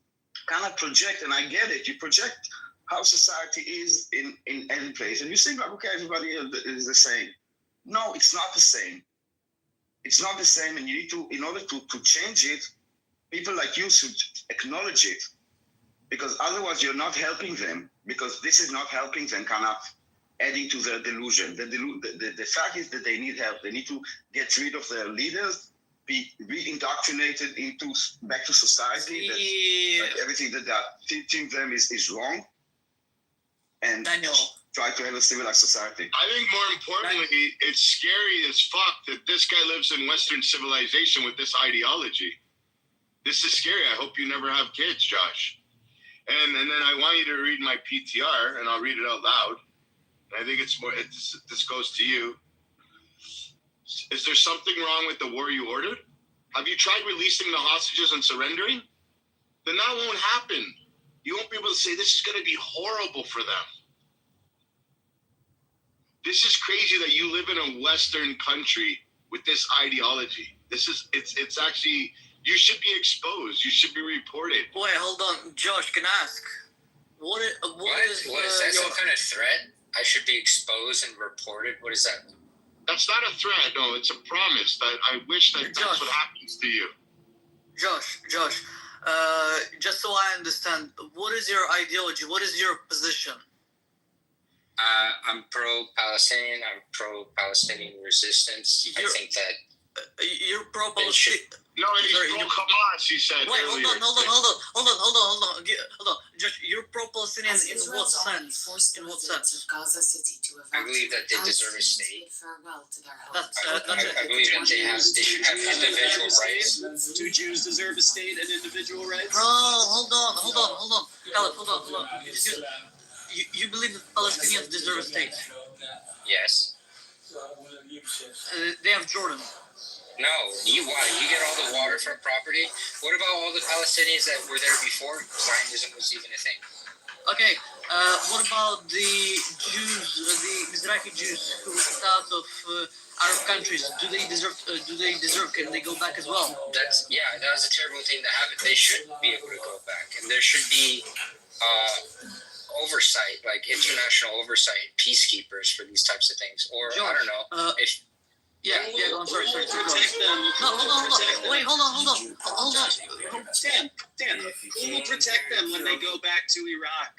cannot project, and I get it, you project how society is in any place. And you think, like, okay, everybody is the same. No, it's not the same. It's not the same, and you need to, in order to change it, people like you should acknowledge it, because otherwise you're not helping them, because this is not helping them, kind of adding to their delusion. The fact is that they need help. They need to get rid of their leaders, be re-indoctrinated back to society. That everything that they're teaching them is wrong, and Daniel, try to have a civilized society. I think more importantly, it's scary as fuck that this guy lives in Western civilization with this ideology. This is scary. I hope you never have kids, Josh. And then I want you to read my PTR, and I'll read it out loud. I think this goes to you. Is there something wrong with the war you ordered? Have you tried releasing the hostages and surrendering? Then that won't happen. You won't be able to say this is going to be horrible for them. This is crazy that you live in a Western country with this ideology. It's actually, you should be exposed. You should be reported. Wait, hold on. Josh, can I ask? What is that some kind of threat? I should be exposed and reported? What is that? That's not a threat. No, it's a promise that I wish that that's what happens to you. Josh, just so I understand, what is your ideology? What is your position? I'm pro-Palestinian. I'm pro-Palestinian resistance. I think that you're pro-Palestinian. No, he's pro-Hamas. He said. Wait, hold on. Josh, you're pro-Palestinian in what sense? In what sense? I believe that they deserve a state. I believe that they should have individual rights. Do Jews deserve a state and individual rights? Bro, hold on. Khaled, hold on. You believe that Palestinians deserve a state? Yes. They have Jordan. No, you get all the water from property. What about all the Palestinians that were there before Zionism was even a thing? Okay, what about the Jews, the Mizrahi Jews who were out of Arab countries? Do they deserve? Can they go back as well? That was a terrible thing to happen. They should be able to go back, and there should be oversight, like international oversight, peacekeepers for these types of things. Or George, I don't know if. Yeah, I'm sorry. Protect them. No, hold on. Wait, hold on. Dan, who will protect them when they go back to Iraq?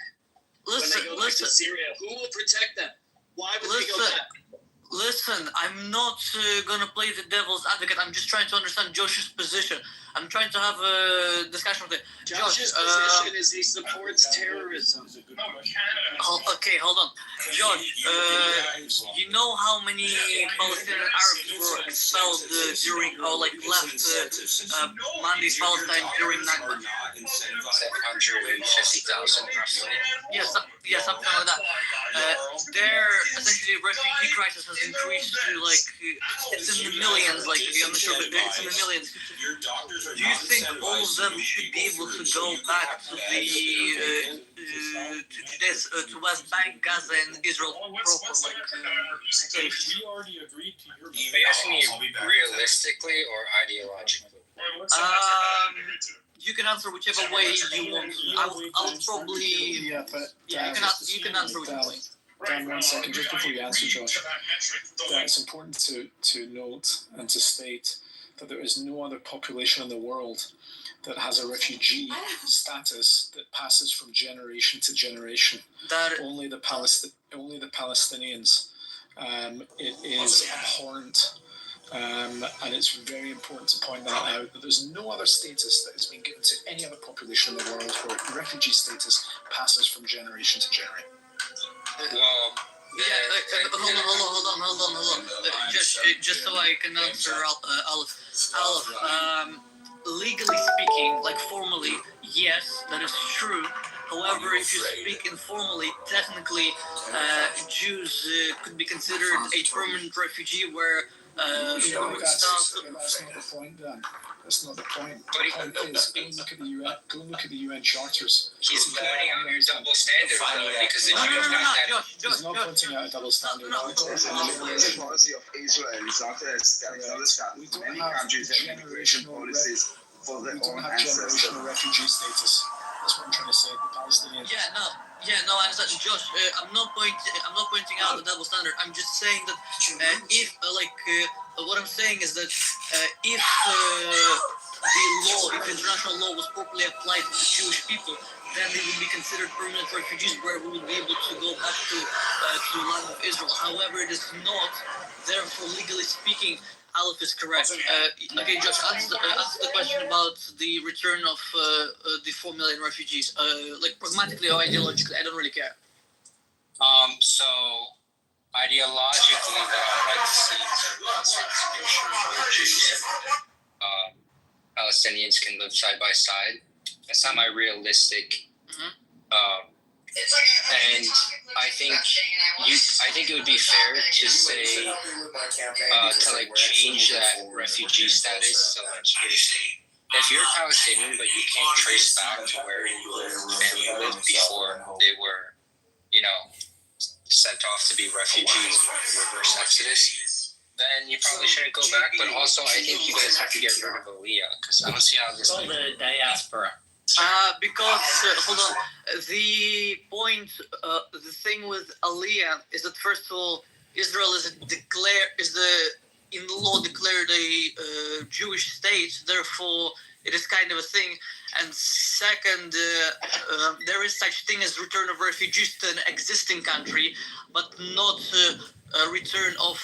When they go back to Syria, who will protect them? Why would they go back? Listen, I'm not gonna play the devil's advocate. I'm just trying to understand Josh's position. I'm trying to have a discussion with it. Josh's position is he supports terrorism. Okay, hold on. Josh, you know how many Palestinian Arabs were expelled during, or like left Mondays Palestine during Nakba? 750,000 roughly. Yeah, something like that. Their essentially refugee crisis has increased to like it's in the millions. Like I'm not sure, but it's in the millions. Do you think all of them should be able to go back to the to West Bank, Gaza, and Israel proper? Like, we already agreed to your. Are you asking me realistically or ideologically? You can answer whichever way you want. I'll probably. Yeah, but you can answer whichever way. Dan, 1 second, just before you answer, Josh. It's important to note and to state that there is no other population in the world that has a refugee status that passes from generation to generation. Only the Palestinians. It is abhorrent. And it's very important to point that out, that there's no other status that has been given to any other population in the world where refugee status passes from generation to generation. Well, hold on. Just so I can answer Aleph. Legally speaking, like formally, yes, that is true. However, if you speak informally, technically, Jews could be considered a permanent refugee where that's not the point, Dan. That's not the point. The point is, go look at the UN charters. He's pointing out your double standard, because the Jews got that. He's not pointing out a double standard. The policy of Israel is not a many countries have immigration policies for their own ancestors. Generational refugee status. That's what I'm trying to say. The Palestinians. No, I understand, Josh. I'm not pointing out the double standard. I'm just saying that what I'm saying is that if if international law was properly applied to Jewish people, then they would be considered permanent refugees, where we would be able to go back to the land of Israel. However, it is not. Therefore, legally speaking, Aleph is correct. Okay, Josh, answer the question about the return of the 4 million refugees. Pragmatically or ideologically, I don't really care. So ideologically, I'd like to see where Jews and Palestinians can live side by side. That's not my realistic. And I think it would be fair to say to change that refugee status. So if you're Palestinian but you can't trace back to where your family lived before they were, sent off to be refugees, reverse exodus, then you probably shouldn't go back. But also, I think you guys have to get rid of Aliyah, because I don't see how this. The diaspora. Because hold on, the thing with Aliyah is that first of all, Israel is in law declared a Jewish state, therefore it is kind of a thing. And second, there is such thing as return of refugees to an existing country, but not a return of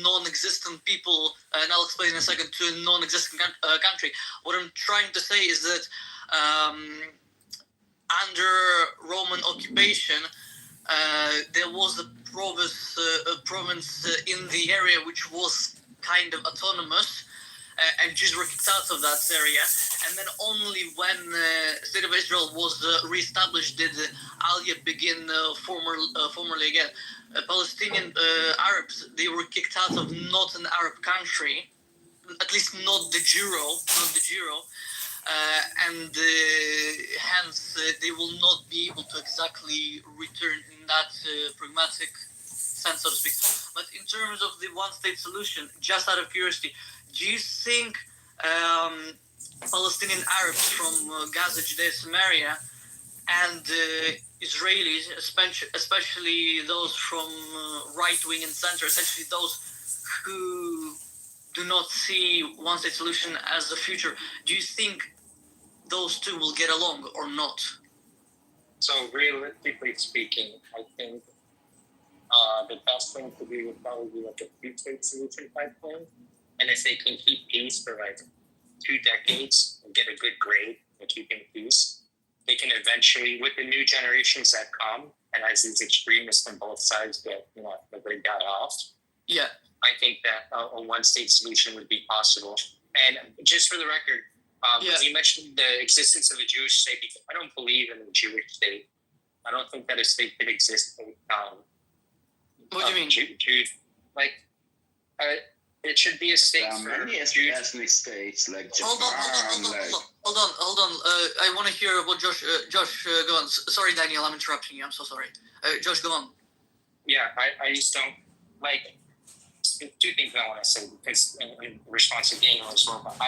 non-existent people. And I'll explain in a second, to a non-existent country. What I'm trying to say is that under Roman occupation, there was a province in the area which was kind of autonomous, and Jews were kicked out of that area. And then only when the state of Israel was reestablished did Aliyah begin formally again. Palestinian Arabs, they were kicked out of not an Arab country, at least not de jure, and hence they will not be able to exactly return in that pragmatic sense, so to speak. But in terms of the one-state solution, just out of curiosity, do you think Palestinian Arabs from Gaza, Judea, Samaria, and Israelis, especially those from right wing and center, essentially those who do not see one-state solution as a future, do you think those two will get along or not? So realistically speaking, I think the best thing to do would probably be like a two-state solution type thing. And if they can keep peace for like 2 decades and get a good grade for keeping peace, they can eventually, with the new generations that come, and as these extremists on both sides get, the grade got off. Yeah. I think that a one-state solution would be possible. And just for the record, you mentioned the existence of a Jewish state. I don't believe in a Jewish state. I don't think that a state could exist. What do you mean? It should be a state for many ethnic states like Japan. Hold on. I want to hear what Josh. Go on. Sorry, Daniel, I'm interrupting you. I'm so sorry. Josh, go on. Yeah, I just don't like. 2 things I want to say, because in response to Daniel as well. But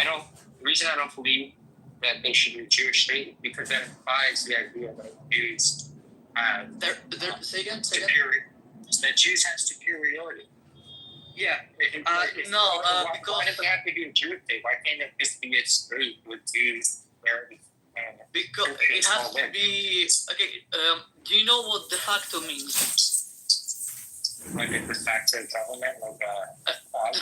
the reason I don't believe that they should be a Jewish state is because that implies the idea that Jews have say again. That Jews have superiority. Yeah. Because why does it have to be a Jewish state? Why can't it just be a state with Jews? Because it has to be okay. Do you know what de facto means? Like a de facto government, de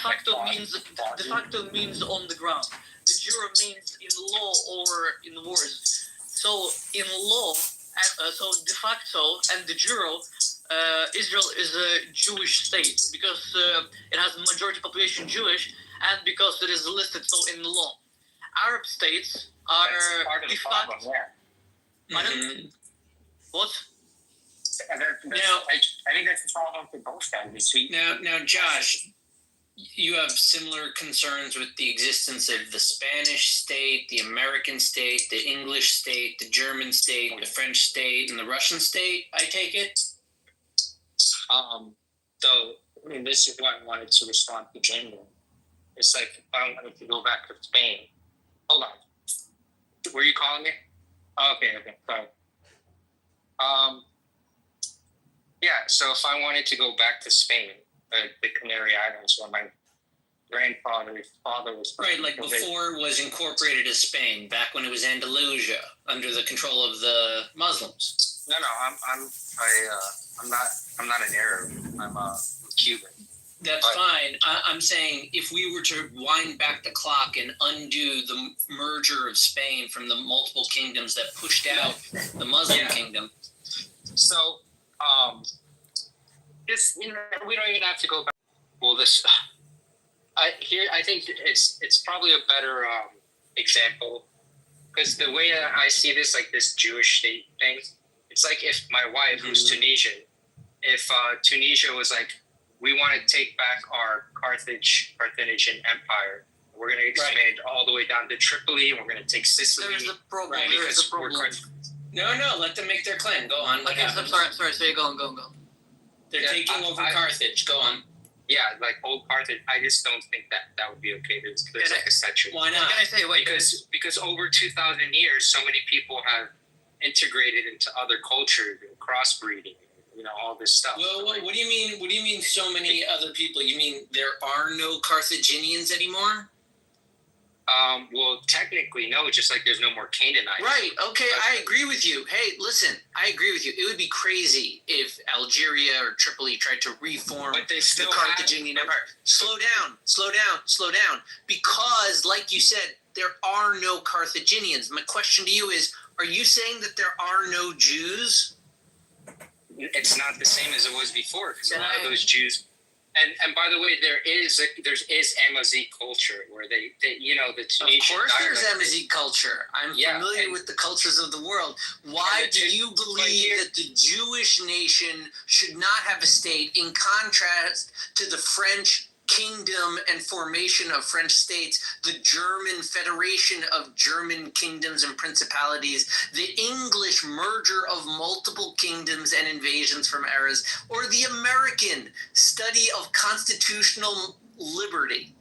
facto means on the ground. De jure means in law or in words. So in law, so de facto and de jure, Israel is a Jewish state because it has a majority population Jewish, and because it is listed so in the law. Arab states are de facto. What? I think that's the problem for both sides. Now, Josh, you have similar concerns with the existence of the Spanish state, the American state, the English state, the German state, the French state, and the Russian state, I take it? This is why I wanted to respond to Daniel. It's like if I wanted to go back to Spain. Hold on. Were you calling me? Okay. Sorry. Yeah. So if I wanted to go back to Spain, the Canary Islands, where my grandfather's father was right, like before it was incorporated as Spain, back when it was Andalusia under the control of the Muslims. No, I'm not an Arab. I'm Cuban. That's fine. I'm saying if we were to wind back the clock and undo the merger of Spain from the multiple kingdoms that pushed out the Muslim kingdom. So, just we don't even have to go back. Well, I think it's probably a better example, because the way I see this, like this Jewish state thing, it's like if my wife, who's Tunisian, if Tunisia was like, we want to take back our Carthaginian empire, we're going to expand all the way down to Tripoli, and we're going to take Sicily. There's a problem. Right, There's a problem. No, let them make their claim. Go on. Okay, I'm sorry. So you go on. They're taking over Carthage. Go on. Yeah, like old Carthage. I just don't think that would be okay. There's like a century. Why not? Can I say wait? Because over 2,000 years, so many people have integrated into other cultures and crossbreeding. All this stuff. Well, what do you mean? What do you mean? So many other people? You mean there are no Carthaginians anymore? Well, technically, no. Just like there's no more Canaanites. Right. Okay, I agree with you. Hey, listen, I agree with you. It would be crazy if Algeria or Tripoli tried to reform the Carthaginian Empire. Slow down. Because, like you said, there are no Carthaginians. My question to you is: are you saying that there are no Jews? It's not the same as it was before, because a lot of those Jews, and by the way, there's Amazigh culture where they the Tunisian. Of course, there's Amazigh culture. I'm familiar with the cultures of the world. Why do you believe that the Jewish nation should not have a state, in contrast to the French kingdom and formation of French states, the German federation of German kingdoms and principalities, the English merger of multiple kingdoms and invasions from eras, or the American study of constitutional liberty?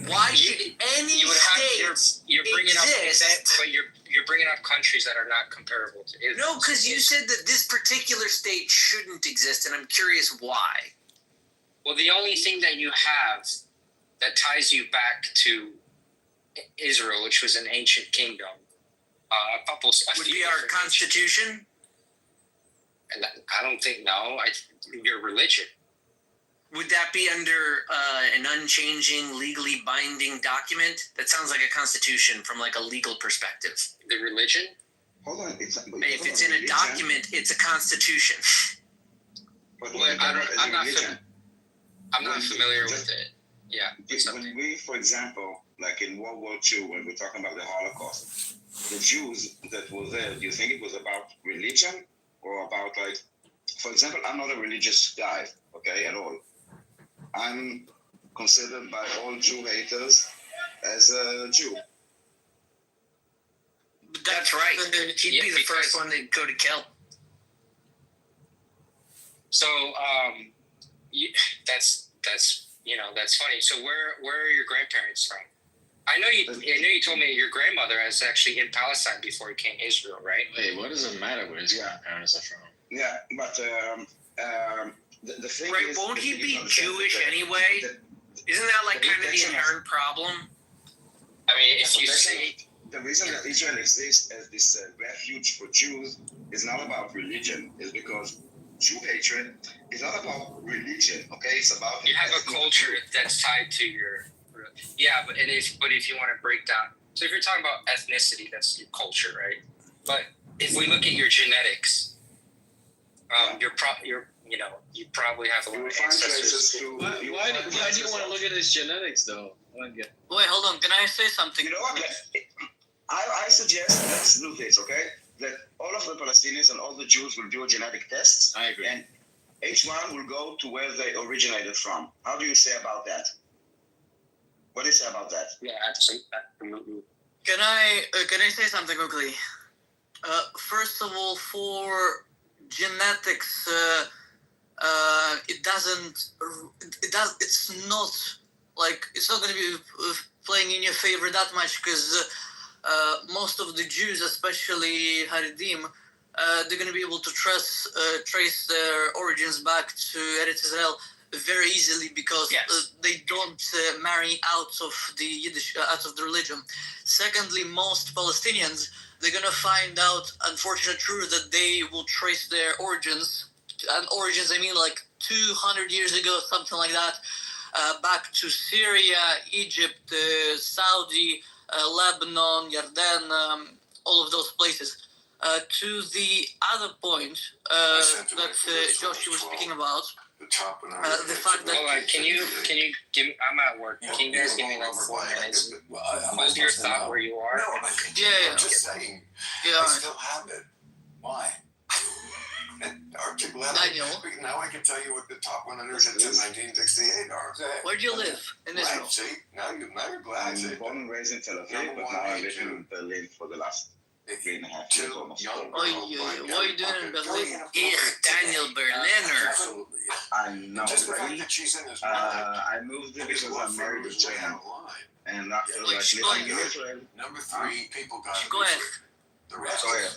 Why should any states exist? But you're bringing up countries that are not comparable to Israel. No, because you said that this particular state shouldn't exist, and I'm curious why. Well, the only thing that you have that ties you back to Israel, which was an ancient kingdom, would be our constitution. And I don't think your religion. Would that be under an unchanging, legally binding document? That sounds like a constitution from like a legal perspective. The religion? Hold on. If it's in a document, it's a constitution. But I'm not familiar with it. Yeah. When we, for example, like in World War II, when we're talking about the Holocaust, the Jews that were there, do you think it was about religion or about, like, for example, I'm not a religious guy, okay, at all. I'm considered by all Jew haters as a Jew. That's right. He'd be the first one to go to kill. So, that's funny. So where are your grandparents from? I know you told me your grandmother is actually in Palestine before it came Israel, right? Wait, what does it matter where his grandparents are from? Yeah, but the thing right, is, won't he be Jewish anyway? Isn't that like kind of the inherent problem? I mean, if you say the reason that Israel exists as this refuge for Jews is not about religion, is because Jew hatred is not about religion, okay? It's about you have a culture that's tied to your but if you want to break down, so if you're talking about ethnicity, that's your culture, right? But if we look at your genetics, you probably have a lot of ancestors. Why do you want to look at his genetics though? Wait, hold on. Can I say something? You know what? I suggest let's do this, okay? That all of the Palestinians and all the Jews will do a genetic test. I agree. And each one will go to where they originated from. How do you say about that? What do you say about that? Yeah, absolutely. Can I say something quickly? First of all, for genetics, it's not going to be playing in your favor that much, because most of the Jews, especially Haredim, they're going to be able to trace their origins back to Eretz Israel very easily because they don't marry out of the Yiddish, out of the religion. Secondly, most Palestinians, they're going to find out, unfortunate truth, that they will trace their origins, and origins I mean like 200 years ago, something like that, back to Syria, Egypt, Saudi, Lebanon, Jordan, all of those places. To the other point that Josh was speaking about, the fact that... Hold on, can you give me, I'm at work, can you guys give me like 4 minutes? Hold your thought where you are. Yeah. I'm just saying, I still have it. Why? Arctic leather. Daniel. Now I can tell you what the top 100 hits in 1968 are. Where do you live? In Israel? Right, see? Now you're glad. I'm born and raised in Tel Aviv, but now I live in Berlin for the last 3.5 years almost. What are you doing in Berlin? Daniel Berliner. Absolutely. I know, Just the fact right? that she's in his I moved here because I'm married to German. And after Like living in Israel, Number 3, people got to Go ahead. the rest. Goya.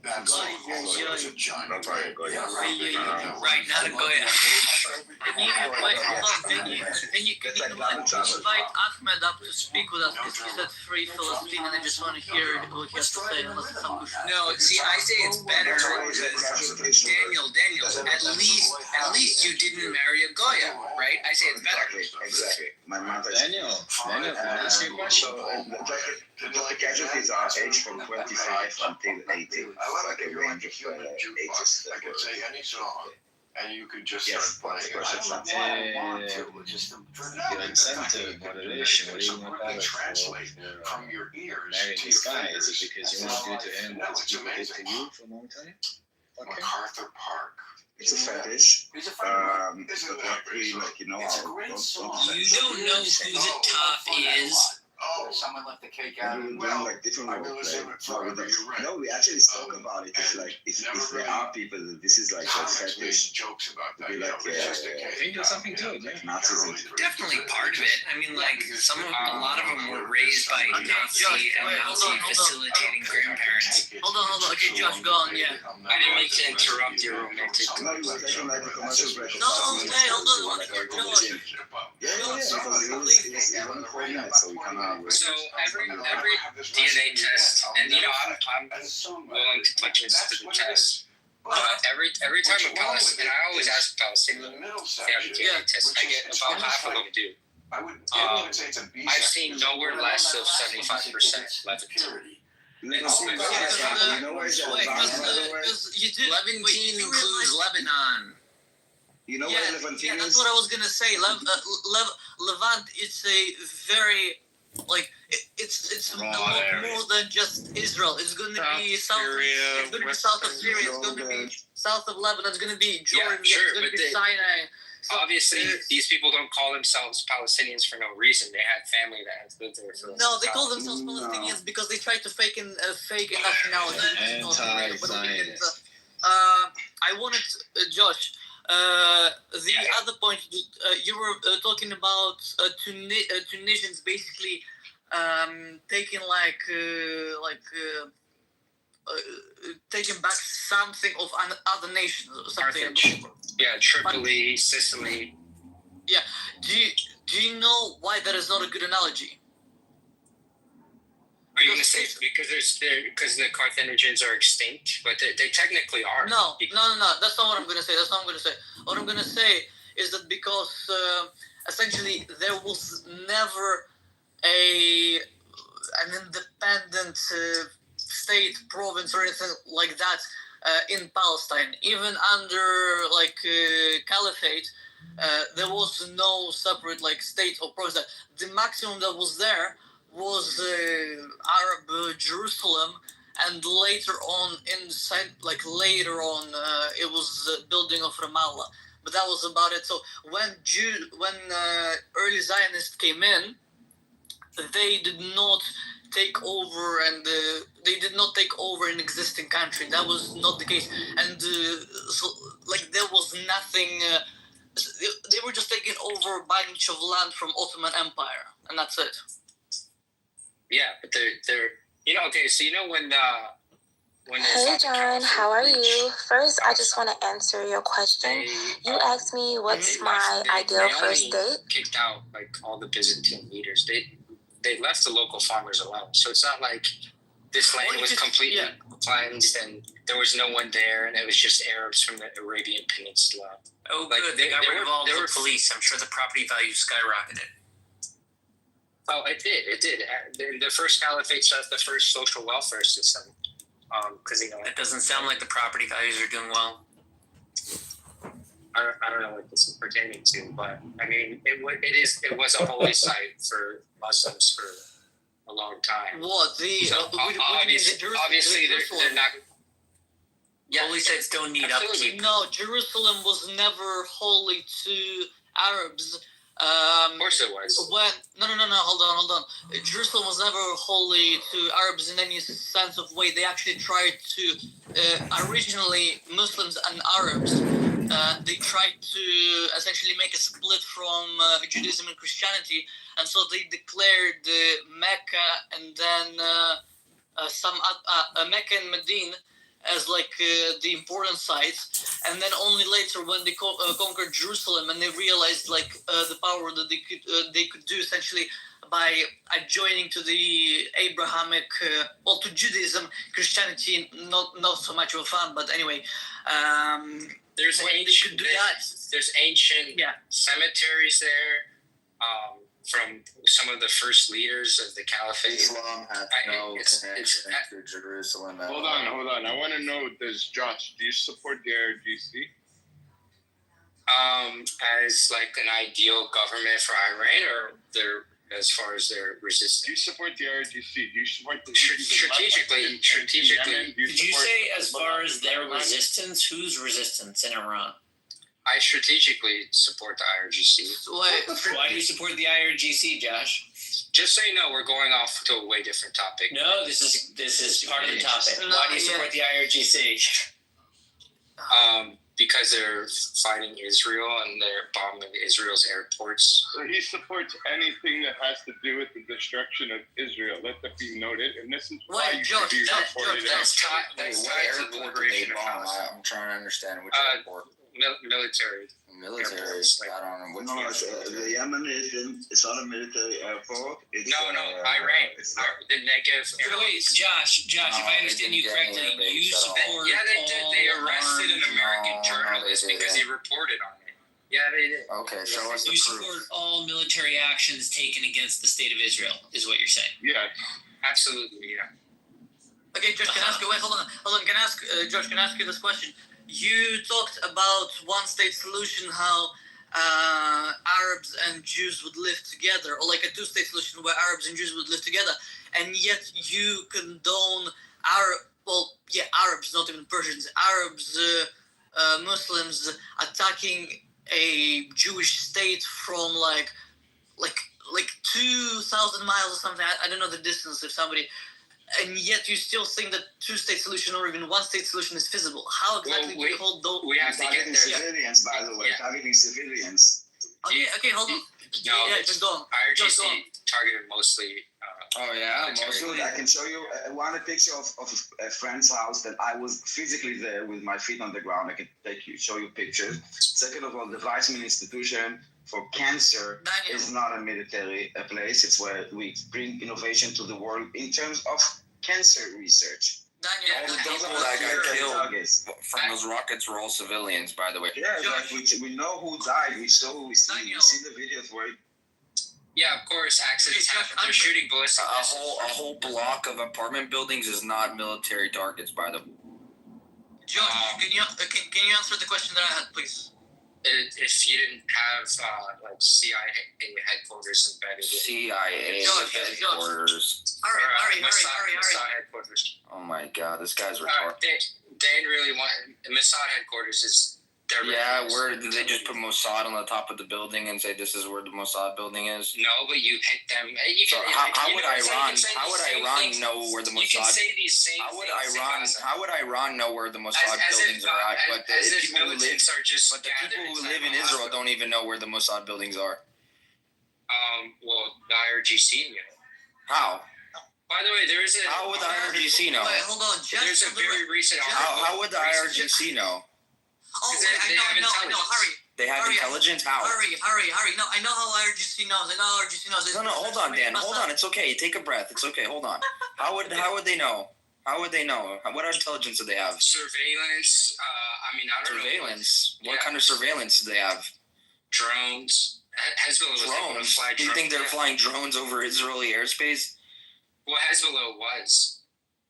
That's Goya. a giant. Goya. Right now to go Can you invite Ahmed up to speak with us because he said free Palestine and I just want to hear what he has to say unless it's some No, see, I say it's better. Daniel, at least you didn't marry a Goya, right? I say it's better. Exactly. My mother. Daniel, can I ask you a question? The casualties are aged from 25 until 80. Like a range of ages. I could say any song, and you could just Yes, start playing. that's I perfect. don't want to. It's just Your incentive, motivation, what do you want that translate for from your ears marrying to this your guy? Is it fingers. because you want to do to him what That's people did amazing. to you for a long time? Okay. MacArthur Park. It's a fetish. He's a But what we like, It's a great song. You don't know who the top is. Oh, someone left the cake out. We were doing like different I've been role play. listening No, we don't. you're right. No, we actually spoke about it. It's like if there are people that this is like a Comics made fetish. jokes about that. Be You know, like, it's just a I cake. think there's something to it, yeah. Nazis into it. Definitely part of it. I mean, like a lot of them were raised by Nazi facilitating grandparents. Hold on. Okay, Josh, go on, yeah. I didn't mean to interrupt your romantic. No, you were taking like a commercial break. No, hey, hold on, I want to hear Josh. Yeah. Because it was only 4 minutes, so we kind of. So every DNA test, and you know I'm willing to put this to the test. Every time a Palestinian, and I always ask Palestinians if they have a DNA test. I get about half of them do. I've seen nowhere less of 75% Levantine. You know where it's at? Because you did. Levantine includes Lebanon. You know where Levantine that's is? what I was gonna say. Levant, it's a very it's more than just Israel. It's going to be south. It's going to be south of Syria. It's going to be south of Lebanon. It's going to be Jordan. Yeah, sure, it's going to be but Sinai. So obviously, these people don't call themselves Palestinians for no reason. They had family that has lived there for. No, they call themselves Palestinians because they try to fake a nationality. Anti-Zionist. I wanted Josh. The other point you were talking about Tunisians basically taking taking back something of other nations or something. Carthage. Yeah, Tripoli, Sicily. Yeah. Do you know why that is not a good analogy? Are you going to say because the Carthaginians are extinct? But they technically are. No. That's not what I'm going to say. What I'm going to say is that because essentially there was never an independent state, province, or anything like that in Palestine. Even under caliphate, there was no separate state or province. The maximum that was there was Arab Jerusalem, and later on it was building of Ramallah. But that was about it. So when early Zionists came in, they did not take over, and they did not take over an existing country. That was not the case, and there was nothing. They were just taking over a bunch of land from Ottoman Empire, and that's it. Yeah, but they're okay. So when Hey John, how are you? First, I just want to answer your question. You asked me what's my ideal first date. Kicked out like all the Byzantine leaders. They left the local farmers alone. So it's not like this land was completely cleansed and there was no one there and it was just Arabs from the Arabian Peninsula. Oh, good. They got rid of all the police. I'm sure the property value skyrocketed. Oh, it did. The first caliphate set up the first social welfare system. Because that doesn't sound like the property values are doing well. I don't know what this is pertaining to, but I mean, it was a holy site for Muslims for a long time. What obviously they're not. Yeah, holy sites don't need upkeep. No, Jerusalem was never holy to Arabs. Of course it was. No, hold on. Jerusalem was never holy to Arabs in any sense of way. They actually tried to, originally Muslims and Arabs, they tried to essentially make a split from Judaism and Christianity, and so they declared Mecca and then Mecca and Medina as like the important sites, and then only later when they conquered Jerusalem and they realized like the power that they could do essentially by adjoining to the Abrahamic, to Judaism, Christianity, not so much of a fan, but anyway, there's ancient cemeteries there. From some of the first leaders of the caliphate. Islam has no connection to Jerusalem. Hold on. I want to know, do you support the IRGC? As like an ideal government for Iran, or as far as their resistance? Do you support the IRGC? Do you support the strategically? Did you say as far as their resistance? Whose resistance in Iran? I strategically support the IRGC. Why do you support the IRGC, Josh? Just so you know, we're going off to a way different topic. No, this is part of the topic. Why do you support the IRGC? Because they're fighting Israel and they're bombing Israel's airports. So he supports anything that has to do with the destruction of Israel. Let that be noted. And this is why you should be supported. That's tied to the liberation of Palestine. I'm trying to understand which airport. Military. I don't know. The Yemen it's not a military airport. It's, Iran. The Negev. Wait, Josh, if I understand you correctly, you support. Yeah, they did. They arrested an American journalist because he reported on it. Yeah, they did. Okay, show us the proof. You support all military actions taken against the state of Israel, is what you're saying. Yeah, absolutely. Yeah. Okay, Josh, can I ask you? Wait, hold on. Can I ask Josh? Can I ask you this question? You talked about one-state solution, how Arabs and Jews would live together, or like a two-state solution where Arabs and Jews would live together, and yet you condone Arabs, not even Persians, Arabs, Muslims attacking a Jewish state from like 2,000 miles or something. I don't know the distance. If somebody. And yet you still think that two-state solution or even one-state solution is feasible. How exactly do you hold those? We have to get there. Civilians, by the way, targeting civilians. Okay, hold on. Just go on. IRGC targeted mostly. Mostly. I can show you one picture of a friend's house that I was physically there with my feet on the ground. I can show you pictures. Second of all, the Weizmann Institution for Cancer is not a military place. It's where we bring innovation to the world in terms of cancer research. All the people that got killed from those rockets were all civilians, by the way. Yeah, we know who died. We see the videos where. Yeah, of course, accidents happen. They're shooting ballistic missiles. A whole block of apartment buildings is not military targets, by the way. Josh, can you answer the question that I had, please? If you didn't have CIA headquarters embedded in CIA headquarters. Hurry. Headquarters. Oh my God, this guy's retarded. They really want Mossad headquarters is. Where did they just put Mossad on the top of the building and say this is where the Mossad building is? No, but you hit them. How would Iran know where the Mossad? You can say these same things. How would Iran know where the Mossad buildings are at? But the people who live in Israel don't even know where the Mossad buildings are. The IRGC knew. How? By the way, there is a. How would the IRGC know? Wait, hold on. There's a very recent How would the IRGC know? Oh, wait, I know. Hurry. They have intelligence? How? Hurry. No, I know how IRGC knows. No, hold on, Dan. Hold on. It's okay. Take a breath. It's okay. Hold on. How would they know? How would they know? What intelligence do they have? Surveillance. I don't know. Surveillance? What kind of surveillance do they have? Drones. Hezbollah was able to fly Do you drones. think they're flying drones over Israeli airspace? Well, Hezbollah was.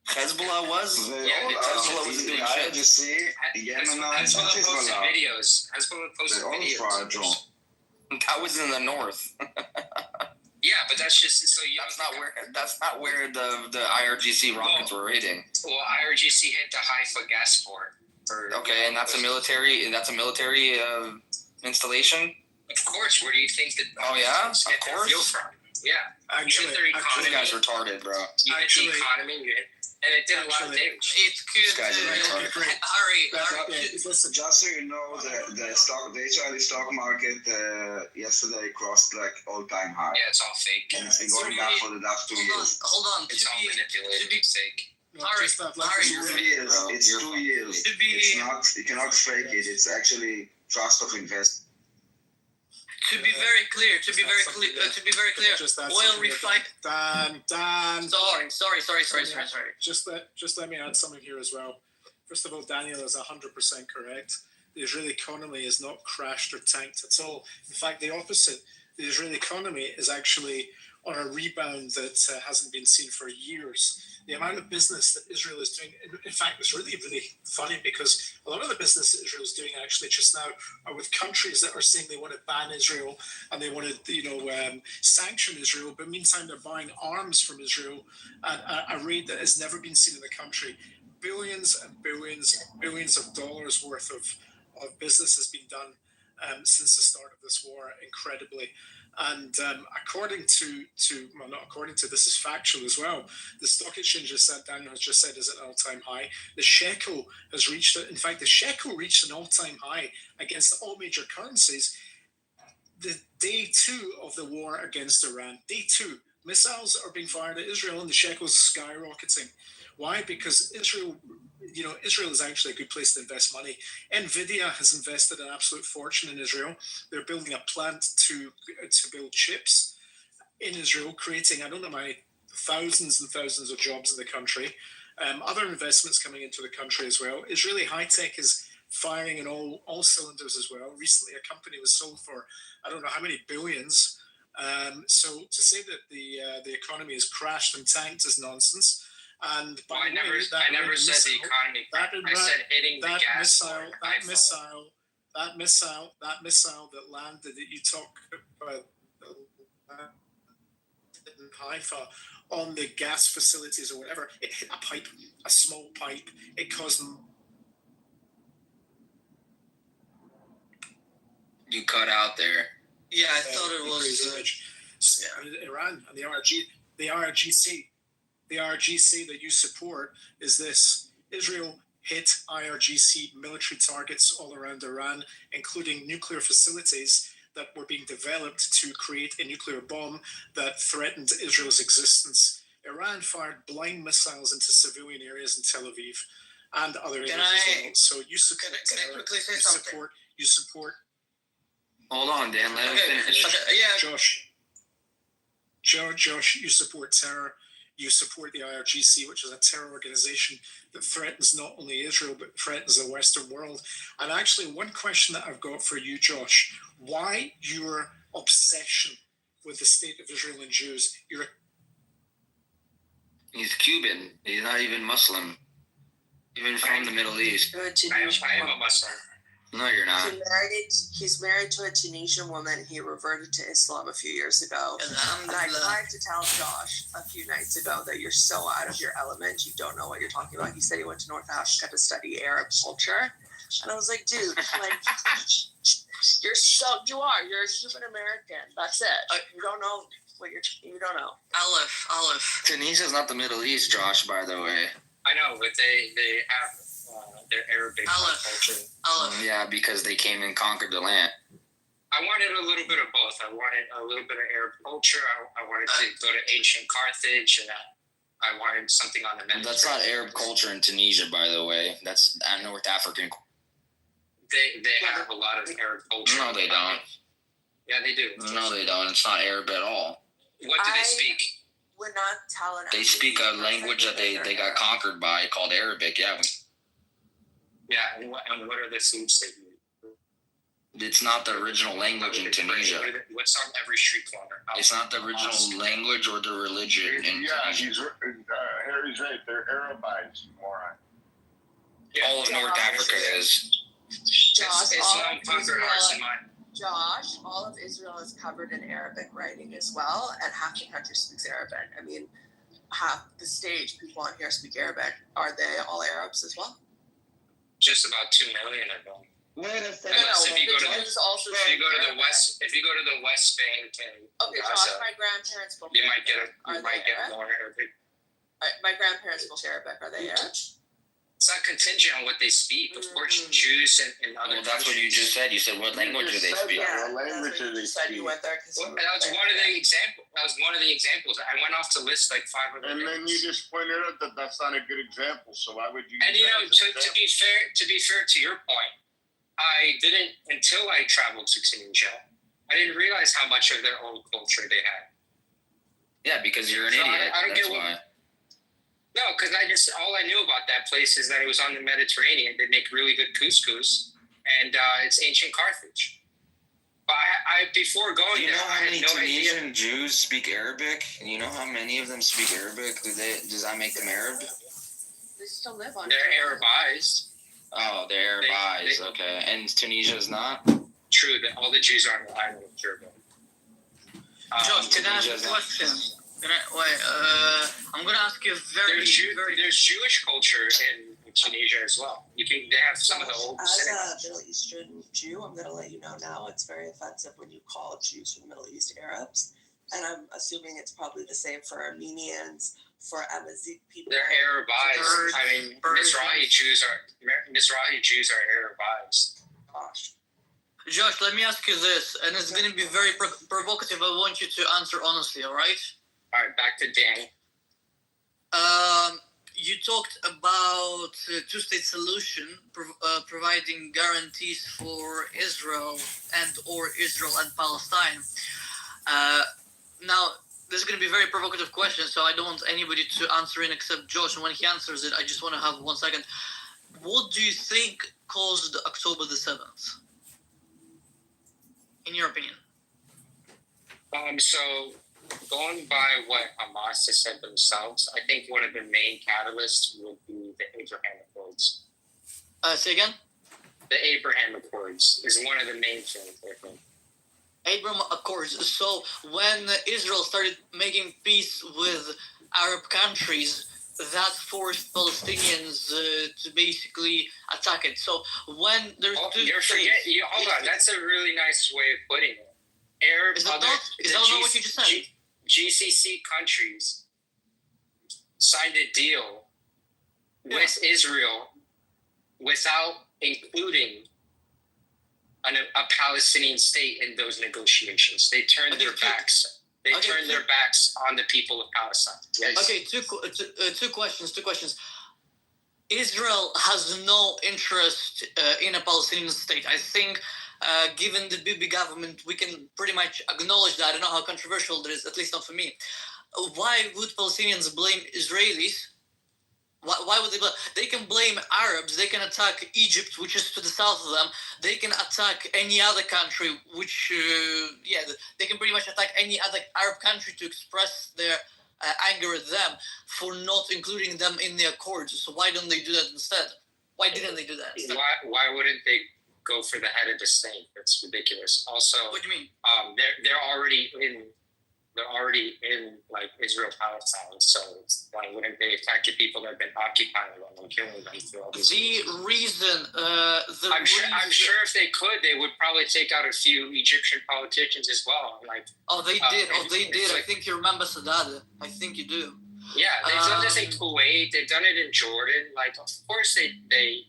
Hezbollah was? Hezbollah wasn't doing shit. Hezbollah posted videos. Hezbollah posted videos. That was in the north. Yeah, but that's just so you. That's not where the IRGC rockets were hitting. Well, IRGC hit the Haifa gas port. Okay, and that's a military. Installation. Of course. Where do you think that? Oh yeah, of course. Yeah. Actually, this guy's retarded, bro. You hit the economy, and it did a lot of damage. It's good. This guy's retarded. Hurry. Listen, just so you know, the Israeli stock market yesterday crossed like all-time high. Yeah, it's all fake. And it's been going back for the last 2 years. Hold on. It's all manipulated. It's fake. It's 2 years. It's 2 years. It's not. You cannot fake it. It's actually trust of investment. To be very clear, oil refining. Dan. Sorry. Just let me add something here as well. First of all, Daniel is 100% correct. The Israeli economy is not crashed or tanked at all. In fact, the opposite. The Israeli economy is actually on a rebound that hasn't been seen for years. The amount of business that Israel is doing, in fact, it's really, really funny because a lot of the business that Israel is doing actually just now are with countries that are saying they want to ban Israel and they want to, sanction Israel. But meantime, they're buying arms from Israel at a rate that has never been seen in the country. Billions and billions of dollars worth of business has been done since the start of this war, incredibly. And according to this is factual as well, the stock exchanges that Daniel has just said is at an all-time high. The shekel has reached an all-time high against all major currencies. The day 2 of the war against Iran, day 2, missiles are being fired at Israel and the shekel is skyrocketing. Why? Because Israel is actually a good place to invest money. NVIDIA has invested an absolute fortune in Israel. They're building a plant to build chips in Israel, creating, thousands and thousands of jobs in the country. Other investments coming into the country as well. Israeli high-tech is firing in all cylinders as well. Recently, a company was sold for, I don't know how many billions. So to say that the economy has crashed and tanked is nonsense. And I never said the economy. I said hitting the gas. That missile that landed that you talk about in Haifa on the gas facilities or whatever, it hit a small pipe. It caused. You cut out there. Yeah, I thought it was Iran and the IRGC that you support is this. Israel hit IRGC military targets all around Iran, including nuclear facilities that were being developed to create a nuclear bomb that threatened Israel's existence. Iran fired blind missiles into civilian areas in Tel Aviv and other areas as well. So you support. Can I quickly say something? You support. Hold on, Dan. Let him finish. Josh, you support terror. You support the IRGC, which is a terror organization that threatens not only Israel, but threatens the Western world. And actually, one question that I've got for you, Josh, why your obsession with the state of Israel and Jews? He's Cuban. He's not even Muslim. Even from the Middle East. I am a Muslim. No, you're not. He's married to a Tunisian woman. He reverted to Islam a few years ago. And I tried to tell Josh a few nights ago that you're so out of your element. You don't know what you're talking about. He said he went to North Africa to study Arab culture. And I was like, dude, you're a Cuban American. That's it. You don't know you don't know. Aleph. Tunisia's not the Middle East, Josh, by the way. I know, but they have their Arabic culture. Yeah, because they came and conquered the land. I wanted a little bit of both. I wanted a little bit of Arab culture. I wanted to go to ancient Carthage and I wanted something on the Mediterranean. That's not Arab culture in Tunisia, by the way. That's North African. They have a lot of Arab culture. No, they don't. Yeah, they do. No, they don't. It's not Arab at all. What do they speak? We're not telling. They speak a language that they got conquered by called Arabic. Yeah. Yeah, and what are the foods they eat? It's not the original language in Tunisia. What's on every street corner? It's not the original language or the religion in Tunisia. Harry's right. They're Arabized, you moron. Yeah, all of North Africa is. Josh, all of Israel is covered in Arabic writing as well, and half the country speaks Arabic. I mean, half the stage people on here speak Arabic. Are they all Arabs as well? Just about 2 million of them. Wait a second. If you go to the West Bank and Gaza, Josh, my grandparents spoke you Arabic. might get more Arabic. My grandparents spoke Arabic. Are they Arab? It's not contingent on what they speak. Of course, Jews and other. Well, that's what you just said. You said what language do they speak? Yeah, what language do they speak? You went there because that was one of the examples. I went off to list like 5 of them. And then you just pointed out that that's not a good example. So why would you? And to be fair to your point, I didn't until I traveled to Tunisia. I didn't realize how much of their own culture they had. Yeah, because you're an idiot. I don't get why. No, because all I knew about that place is that it was on the Mediterranean. They make really good couscous, and it's ancient Carthage. But I before going there, I had no idea. Tunisian Jews speak Arabic? And you know how many of them speak Arabic? Does that make them Arab? They still live on. They're Arabized. Oh, they're Arabized. Okay, and Tunisia is not. True. That all the Jews are on the island of Turbo. Josh, can I ask a question? I'm gonna ask you There's Jewish culture in Tunisia as well. They have some of the old synagogues. As a Middle Eastern Jew, I'm gonna let you know now. It's very offensive when you call Jews from the Middle East Arabs, and I'm assuming it's probably the same for Armenians, for Amazigh people. They're Arabized. I mean, Mizrahi Jews are Arabized. Gosh. Josh, let me ask you this, and it's going to be very provocative. I want you to answer honestly, all right? All right, back to Danny. You talked about two-state solution, providing guarantees for Israel or Israel and Palestine. Now, this is going to be a very provocative question, so I don't want anybody to answer it except Josh. And when he answers it, I just want to have 1 second. What do you think caused October the 7th? In your opinion? So going by what Hamas has said themselves, I think one of the main catalysts would be the Abraham Accords. Say again? The Abraham Accords is one of the main things, I think. Abraham Accords. So when Israel started making peace with Arab countries, that forced Palestinians to basically attack it. So when there's hold on, that's a really nice way of putting it. Is that not what you just said? GCC countries signed a deal with Israel without including a Palestinian state in those negotiations. They turned their backs. Turned their backs on the people of Palestine. Yes. Okay, two questions. Israel has no interest in a Palestinian state. I think, given the Bibi government, we can pretty much acknowledge that. I don't know how controversial that is, at least not for me. Why would Palestinians blame Israelis? Why would they blame? They can blame Arabs. They can attack Egypt, which is to the south of them. They can attack any other country, which, they can pretty much attack any other Arab country to express their anger at them for not including them in the accords. So why don't they do that instead? Why didn't they do that instead? Why wouldn't they go for the head of the state? That's ridiculous. Also, what do you mean? They're already in like Israel Palestine, so why wouldn't they attack the people that have been occupying them and killing them through all these I'm sure if they could, they would probably take out a few Egyptian politicians as well. They did. I think you remember Sadat. I think you do. Yeah, they've done this in Kuwait. They've done it in Jordan. Of course, they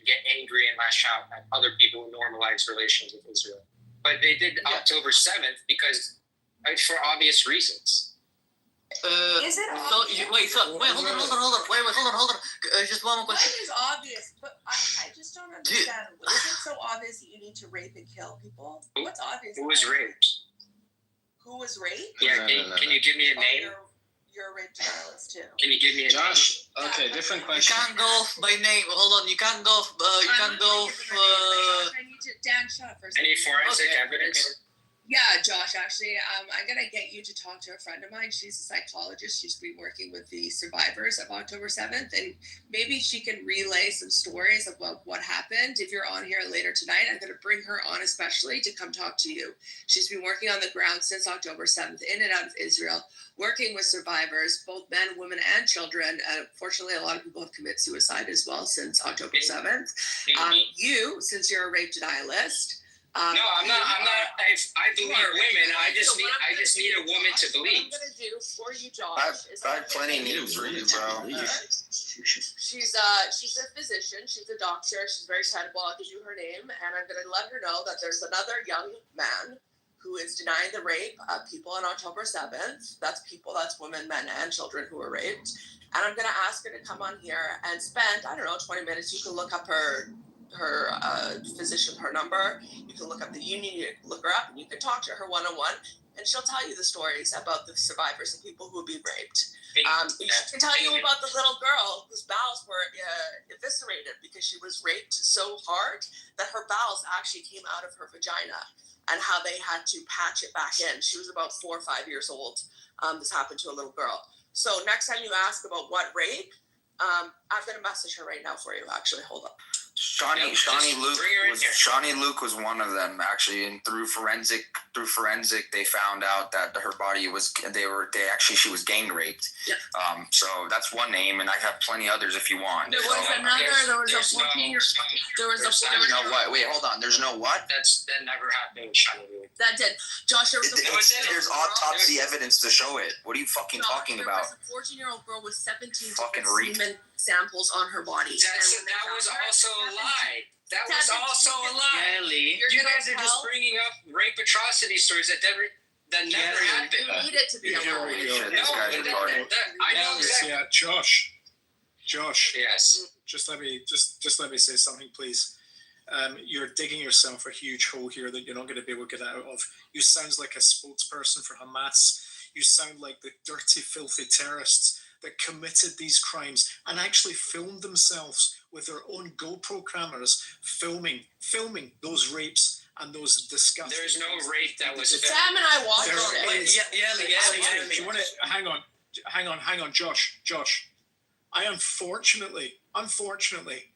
get angry and lash out at other people who normalize relations with Israel. But they did October 7th because for obvious reasons. Is it So obvious? hold on. Just one more What question. is obvious? But I just don't understand. Is it so obvious that you need to rape and kill people? What's obvious? Who was raped? Who was raped? Yeah, can you give me a name? You're a rape denialist too. Can you give me a Josh, okay, different question. You can't go by name. Hold on. You can't go. I need to Dan shut up for a second. Any forensic evidence? Yeah, Josh, actually, I'm going to get you to talk to a friend of mine. She's a psychologist. She's been working with the survivors of October 7th, and maybe she can relay some stories about what happened. If you're on here later tonight, I'm going to bring her on especially to come talk to you. She's been working on the ground since October 7th, in and out of Israel, working with survivors, both men, women, and children. Fortunately, a lot of people have committed suicide as well since October 7th. You, since you're a rape denialist, no, I'm not. I believe women. I just need a woman to believe. What I'm gonna do for you, Josh, I have plenty news for you, bro. She's a physician. She's a doctor. She's very credible. I'll give you her name, and I'm gonna let her know that there's another young man who is denying the rape of people on October 7th. That's women, men, and children who were raped. And I'm gonna ask her to come on here and spend 20 minutes. You can look up her physician, her number. You can look up the union, you can look her up, and you can talk to her one-on-one, and she'll tell you the stories about the survivors and people who would be raped. She can tell you about the little girl whose bowels were eviscerated because she was raped so hard that her bowels actually came out of her vagina, and how they had to patch it back in. She was about 4 or 5 years old. This happened to a little girl. So next time you ask about what rape, I'm going to message her right now for you, actually. Hold up. Shawnee Luke was one of them, actually, and through forensic they found out that her body was she was gang raped. Yeah. So that's one name, and I have plenty others if you want. There was a 14-year. There's no what? Wait, hold on. There's no what? That never happened, Shawnee Luke. That did. Josh, there's autopsy evidence to show it. What are you fucking talking about? There was a 14-year-old girl with 17 fucking semen samples on her body. That was also a lie. That was also a lie. Kelly, you guys are just bringing up rape atrocity stories that never happened. You need it to be a lie. I know exactly. Yeah, Josh. Yes. Just let me say something, please. You're digging yourself a huge hole here that you're not going to be able to get out of. You sound like a spokesperson for Hamas. You sound like the dirty, filthy terrorists that committed these crimes and actually filmed themselves with their own GoPro cameras filming those rapes and those disgusting. There's no rape that was filmed. Sam and I watched it. Yeah. Do you want to hang on, Josh? I unfortunately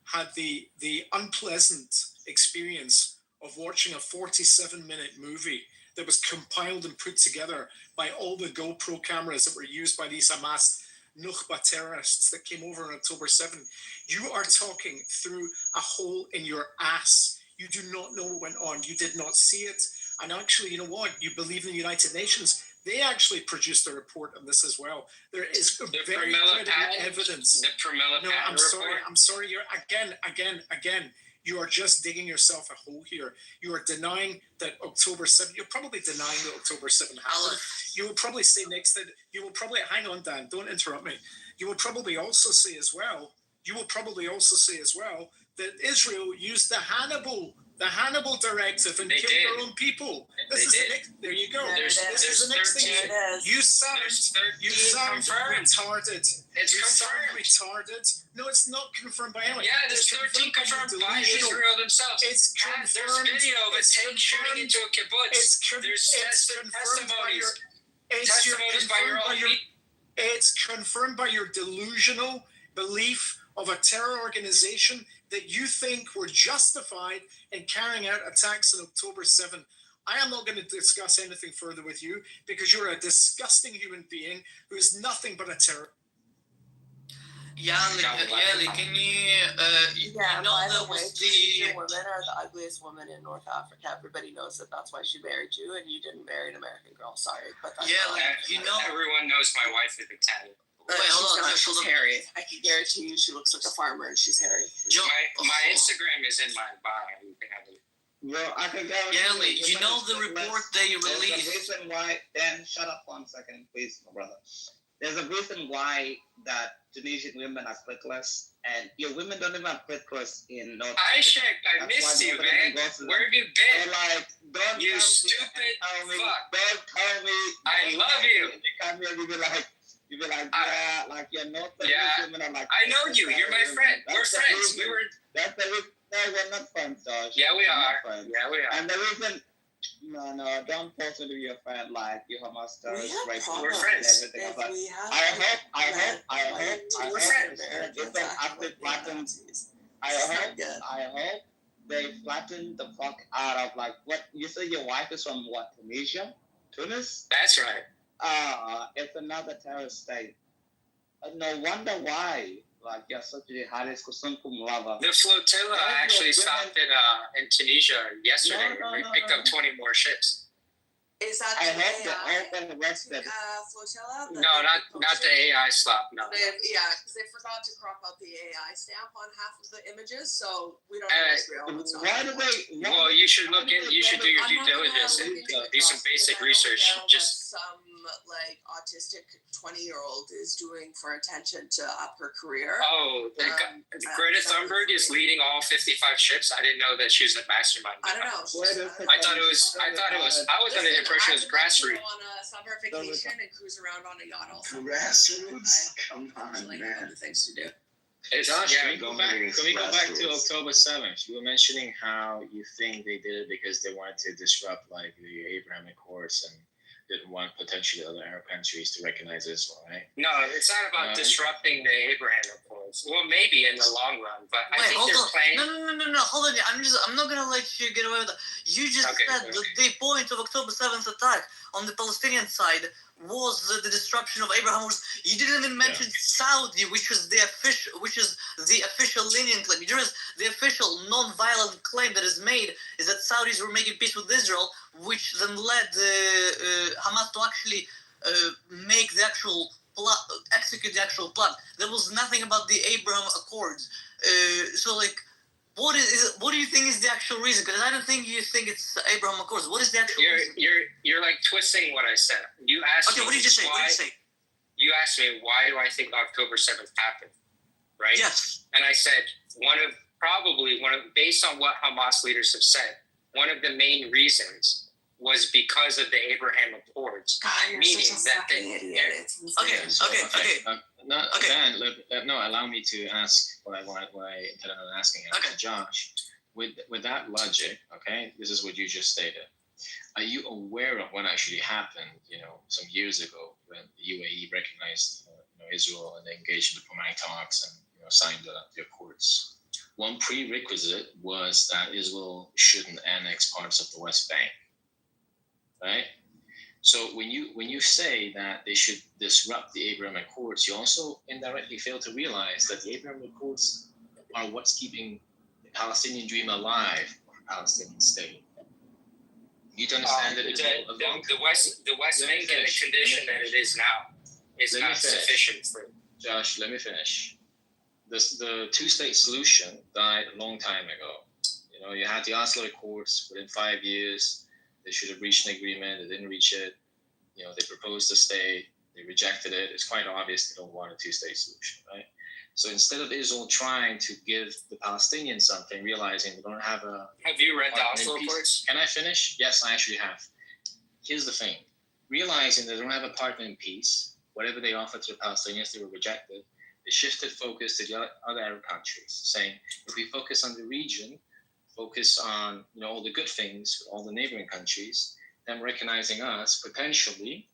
had the unpleasant experience of watching a 47-minute movie that was compiled and put together by all the GoPro cameras that were used by these Hamas Nukhba terrorists that came over on October 7th. You are talking through a hole in your ass. You do not know what went on. You did not see it. And actually, you know what? You believe in the United Nations. They actually produced a report on this as well. There is very credible evidence. No, I'm sorry. You're again. You are just digging yourself a hole here. You are denying that October 7th. You're probably denying that October 7th happened. You will probably say next that you will probably hang on, Dan. Don't interrupt me. You will probably also say as well that Israel used the Hannibal directive and killed their own people. There you go. This is the next thing. You sound retarded. Retarded. No, it's not confirmed by anyone. Yeah, there's 13 confirmed by Israel themselves. It's confirmed. There's video of a tank shooting into a kibbutz. There's testimonies. It's confirmed by your delusional belief of a terror organization that you think were justified in carrying out attacks on October 7th. I am not going to discuss anything further with you because you're a disgusting human being who is nothing but a terror. Yali, can you by the way, Tunisian women are the ugliest women in North Africa. Everybody knows that. That's why she married you, and you didn't marry an American girl. Sorry, but that's everyone knows my wife is Italian. She's hairy. I can guarantee you she looks like a farmer and she's hairy. My Instagram is in my bio. You can have it. Well, I can go. Gally, you know the report they released. There's a reason why. Dan, shut up 1 second, please, my brother. There's a reason why that Tunisian women are clickless, and your women don't even have clickless in North I Africa. checked. I That's missed why you, nobody man. even goes to them. Where have you been? They're like, don't You come stupid here and tell me, fuck. Don't tell me. I love you. You come here, you be like, yeah, like you're North African women are like. I know you. You're my friend. We're friends. We were. That's the reason. No, we're not friends, Josh. Yeah, we We're not are. friends. Yeah, we are. And the reason. No, don't force me to be a friend like you Hamas terrorists, rapists, We're friends. and everything like We that. have I hope if they after flatten, I hope they flatten the fuck out of like what you say your wife is from what, Tunisia? Tunis? That's right. It's another terrorist state. No wonder why. Like you're such a high school lover. The flotilla actually stopped in Tunisia yesterday. We picked up 20 more ships. Is that I the hope the AI open arrested. flotilla? No, not the AI slop. No. Yeah, because they forgot to crop out the AI stamp on half of the images, so we don't know what's real. What's not Why real. do they? Well, you should look in. You should do your due diligence and do some basic research. Just some like autistic 20-year-old is doing for attention to up her career. Oh, Greta Thunberg is leading all 55 ships. I didn't know that she was the mastermind. I don't know. I thought it was. I was under the impression it was grassroots. Go on a summer vacation and cruise around on a yacht also. Grassroots? Come on, Like man. other things to do. Josh, Yeah, can we go back to October 7th? You were mentioning how you think they did it because they wanted to disrupt like the Abraham Accords and didn't want potentially other Arab countries to recognize Israel, right? No, it's not about disrupting the Abraham Accords. Well, maybe in the long run, but I think they're playing. No, hold on. I'm not gonna let you get away with that. You just said the point of October 7th attack on the Palestinian side was the disruption of Abraham Accords. You didn't even mention Saudi, which is the official lenient claim. The official non-violent claim that is made is that Saudis were making peace with Israel, which then led Hamas to actually make the actual execute the actual plan. There was nothing about the Abraham Accords. So like, what do you think is the actual reason? Because I don't think you think it's Abraham Accords. What is the actual reason? You're like twisting what I said. You asked me. Okay, what did you say? You asked me why do I think October 7th happened, right? Yes. And I said based on what Hamas leaders have said, one of the main reasons was because of the Abraham Accords. God, you're such a fucking idiot. It's insane. Okay. Allow me to ask what I intended on asking. Josh, with that logic, okay, this is what you just stated. Are you aware of what actually happened, some years ago when the UAE recognized Israel and they engaged in diplomatic talks and signed the accords? One prerequisite was that Israel shouldn't annex parts of the West Bank, right? So when you say that they should disrupt the Abraham Accords, you also indirectly fail to realize that the Abraham Accords are what's keeping the Palestinian dream alive of a Palestinian state. You need to understand that the West Bank in the condition that it is now is not sufficient for. Josh, let me finish. The two-state solution died a long time ago. You had the Oslo Accords. Within 5 years, they should have reached an agreement. They didn't reach it. They proposed a state. They rejected it. It's quite obvious they don't want a two-state solution, right? So instead of Israel trying to give the Palestinians something, realizing they don't have a... Have you read the Oslo Accords? Can I finish? Yes, I actually have. Here's the thing. Realizing they don't have a partner in peace, whatever they offered to the Palestinians, they were rejected. They shifted focus to the other Arab countries, saying, if we focus on the region, focus on all the good things with all the neighboring countries, then recognizing us potentially,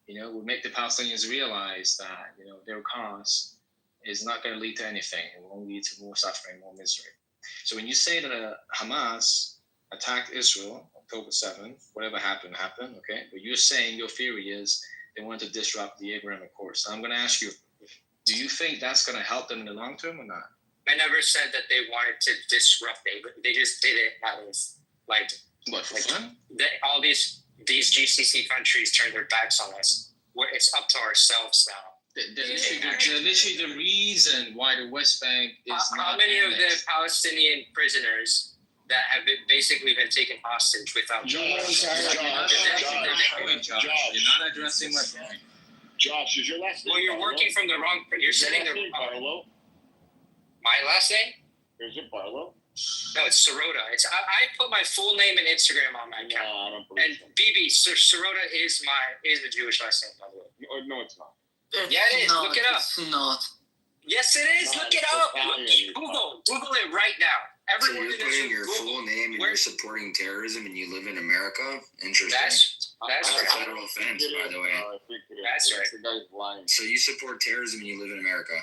would make the Palestinians realize that their cause is not going to lead to anything. It will only lead to more suffering, more misery. So when you say that Hamas attacked Israel October 7th, whatever happened, okay? But you're saying your theory is they want to disrupt the Abraham Accords. So I'm going to ask you, do you think that's going to help them in the long term or not? I never said that they wanted to disrupt Abraham. They just did it out of fun? All these GCC countries turned their backs on us. It's up to ourselves now. They're literally the reason why the West Bank is How many of the Palestinian prisoners that have basically been taken hostage without Josh, you're not addressing my point. Josh, is your last name? Well, you're working from the wrong. You're sitting there. Barlow. My last name? Is it Barlow? No, it's Sirota. I put my full name and Instagram on my account. No, I don't believe And BB Sirota is the Jewish last name, by the way. No, it's not. Yeah, it is. Look it up. It's not. Yes, it is. Look it up. Google it right now. So you're putting your full name and you're supporting terrorism and you live in America? Interesting. That's That's right. a federal offense, by the way. That's right. The guy's lying. So you support terrorism and you live in America?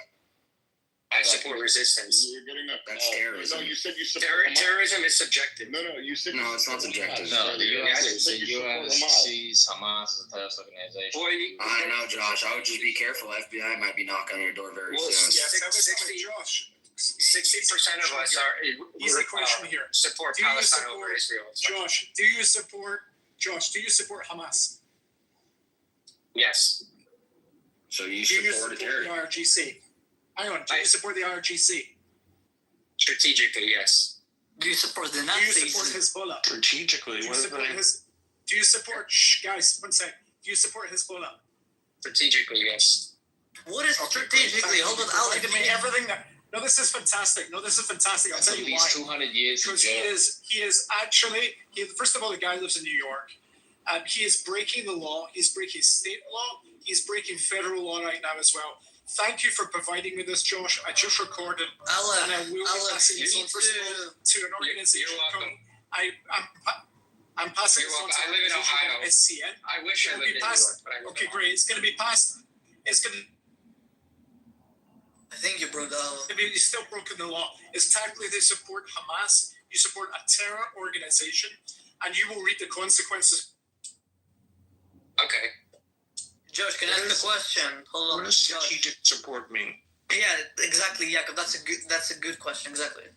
I support resistance. You're getting a That's terrorism. No, you said you support Hamas. Terrorism is subjective. No, you said No, it's not subjective. No, the Yeah, U.S. sees Hamas as a terrorist organization. Boy, I know, Josh. I would just be careful. FBI might be knocking on your door very Well, soon. 60% of us are Easy question here. support Do you Palestine support- over Israel. Josh, do you support Hamas? Yes. So you Do you support a support the terrorist? IRGC? Hang on, do you support the IRGC? Strategically, yes. Do you support the Do you Nazis? support Hezbollah? Strategically, Do you what is support that? Do you support guys, one sec. Do you support Hezbollah? Strategically, yes. What is strategically? Hold on, I'll give me everything that. No, this is fantastic. I'll tell you why. 200 years Because he is actually, first of all, the guy lives in New York. He is breaking the law. He's breaking state law. He's breaking federal law right now as well. Thank you for providing me this, Josh. I just recorded, and I will be passing this on first of all to an organization called. I'm passing this on to I live in Ohio. SCN. I wish I lived in New York, but I live Okay, in great. It's going to be passed. It's going to. I think you broke down. I mean, you still broken the law. It's technically they support Hamas. You support a terror organization, and you will reap the consequences. Okay. Josh, can I ask a question? Hold on, What does Josh. strategic support mean? Yeah, exactly, Jakob. That's a good question. Exactly.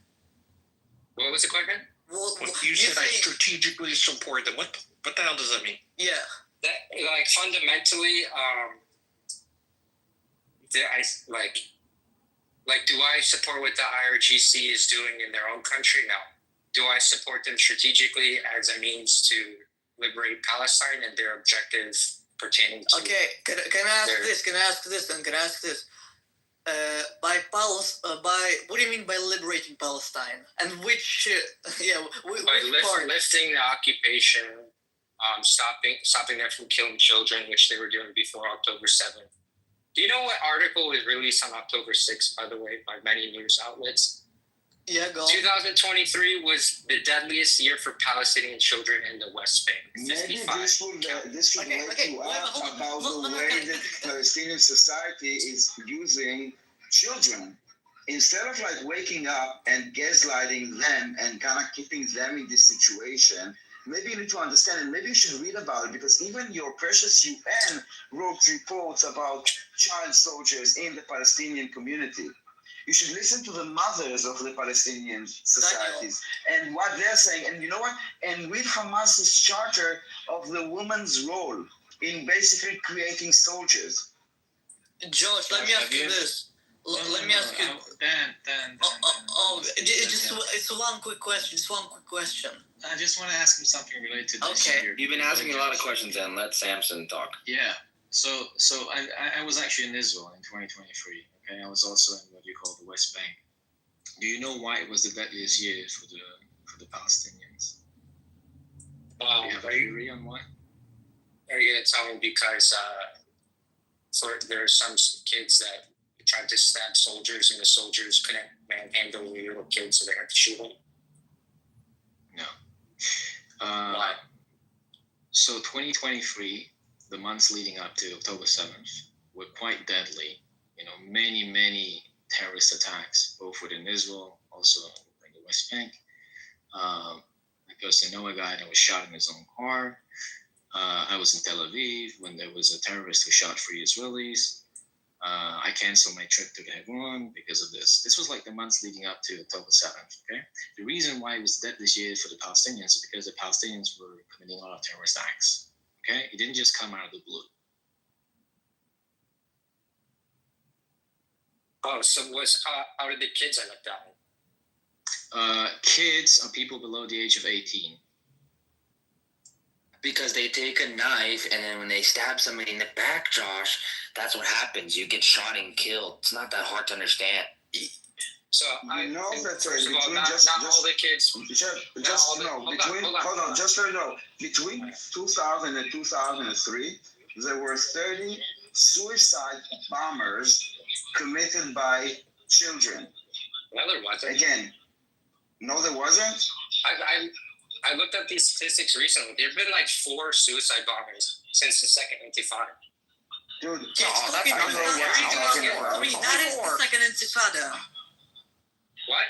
What was the question? Well, You said I strategically support them. What the hell does that mean? Yeah. That like fundamentally, do I support what the IRGC is doing in their own country? No. Do I support them strategically as a means to liberate Palestine and their objective pertaining to? Okay, can I ask this? Can I ask this? And can I ask this? By what do you mean by liberating Palestine? And which part? Lifting the occupation, stopping them from killing children, which they were doing before October 7th. Do you know what article was released on October 6th, by the way, by many news outlets? Yeah, go on. 2023 was the deadliest year for Palestinian children in the West Bank. Maybe 55. this would wake you up about the way that Palestinian society is using children. Instead of like waking up and gaslighting them and kind of keeping them in this situation, maybe you need to understand and maybe you should read about it, because even your precious UN wrote reports about child soldiers in the Palestinian community. You should listen to the mothers of the Palestinian societies and what they're saying. And you know what? And read Hamas's charter of the woman's role in basically creating soldiers. Josh, let me ask you this. Let me ask you. Dan. It's one quick question. I just want to ask him something related to this. Okay. You've been asking a lot of questions, and let Samson talk. Yeah. So I was actually in Israel in 2023. Okay, I was also in what you call the West Bank. Do you know why it was the deadliest year for the Palestinians? Do you have a theory on why? Are you going to tell me because there are some kids that tried to stab soldiers and the soldiers couldn't manhandle the little kids, so they had to shoot them? No. Why? So 2023, the months leading up to October 7th were quite deadly. You know, many terrorist attacks, both within Israel, also in the West Bank. Because I know a guy that was shot in his own car. I was in Tel Aviv when there was a terrorist who shot 3 Israelis. I canceled my trip to Hebron because of this. This was like the months leading up to October 7th, okay? The reason why it was dead this year for the Palestinians is because the Palestinians were committing a lot of terrorist acts, okay? It didn't just come out of the blue. Oh, so how did the kids end up dying? Kids are people below the age of 18. Because they take a knife and then when they stab somebody in the back, Josh, that's what happens. You get shot and killed. It's not that hard to understand. So I know that first of all, not all the kids. Just so you know, between 2000 and 2003, there were 30 suicide bombers committed by children. No, there wasn't. Again, no, there wasn't. I looked up these statistics recently. There have been like 4 suicide bombings since the second Intifada. Dude, that is the second Intifada. What?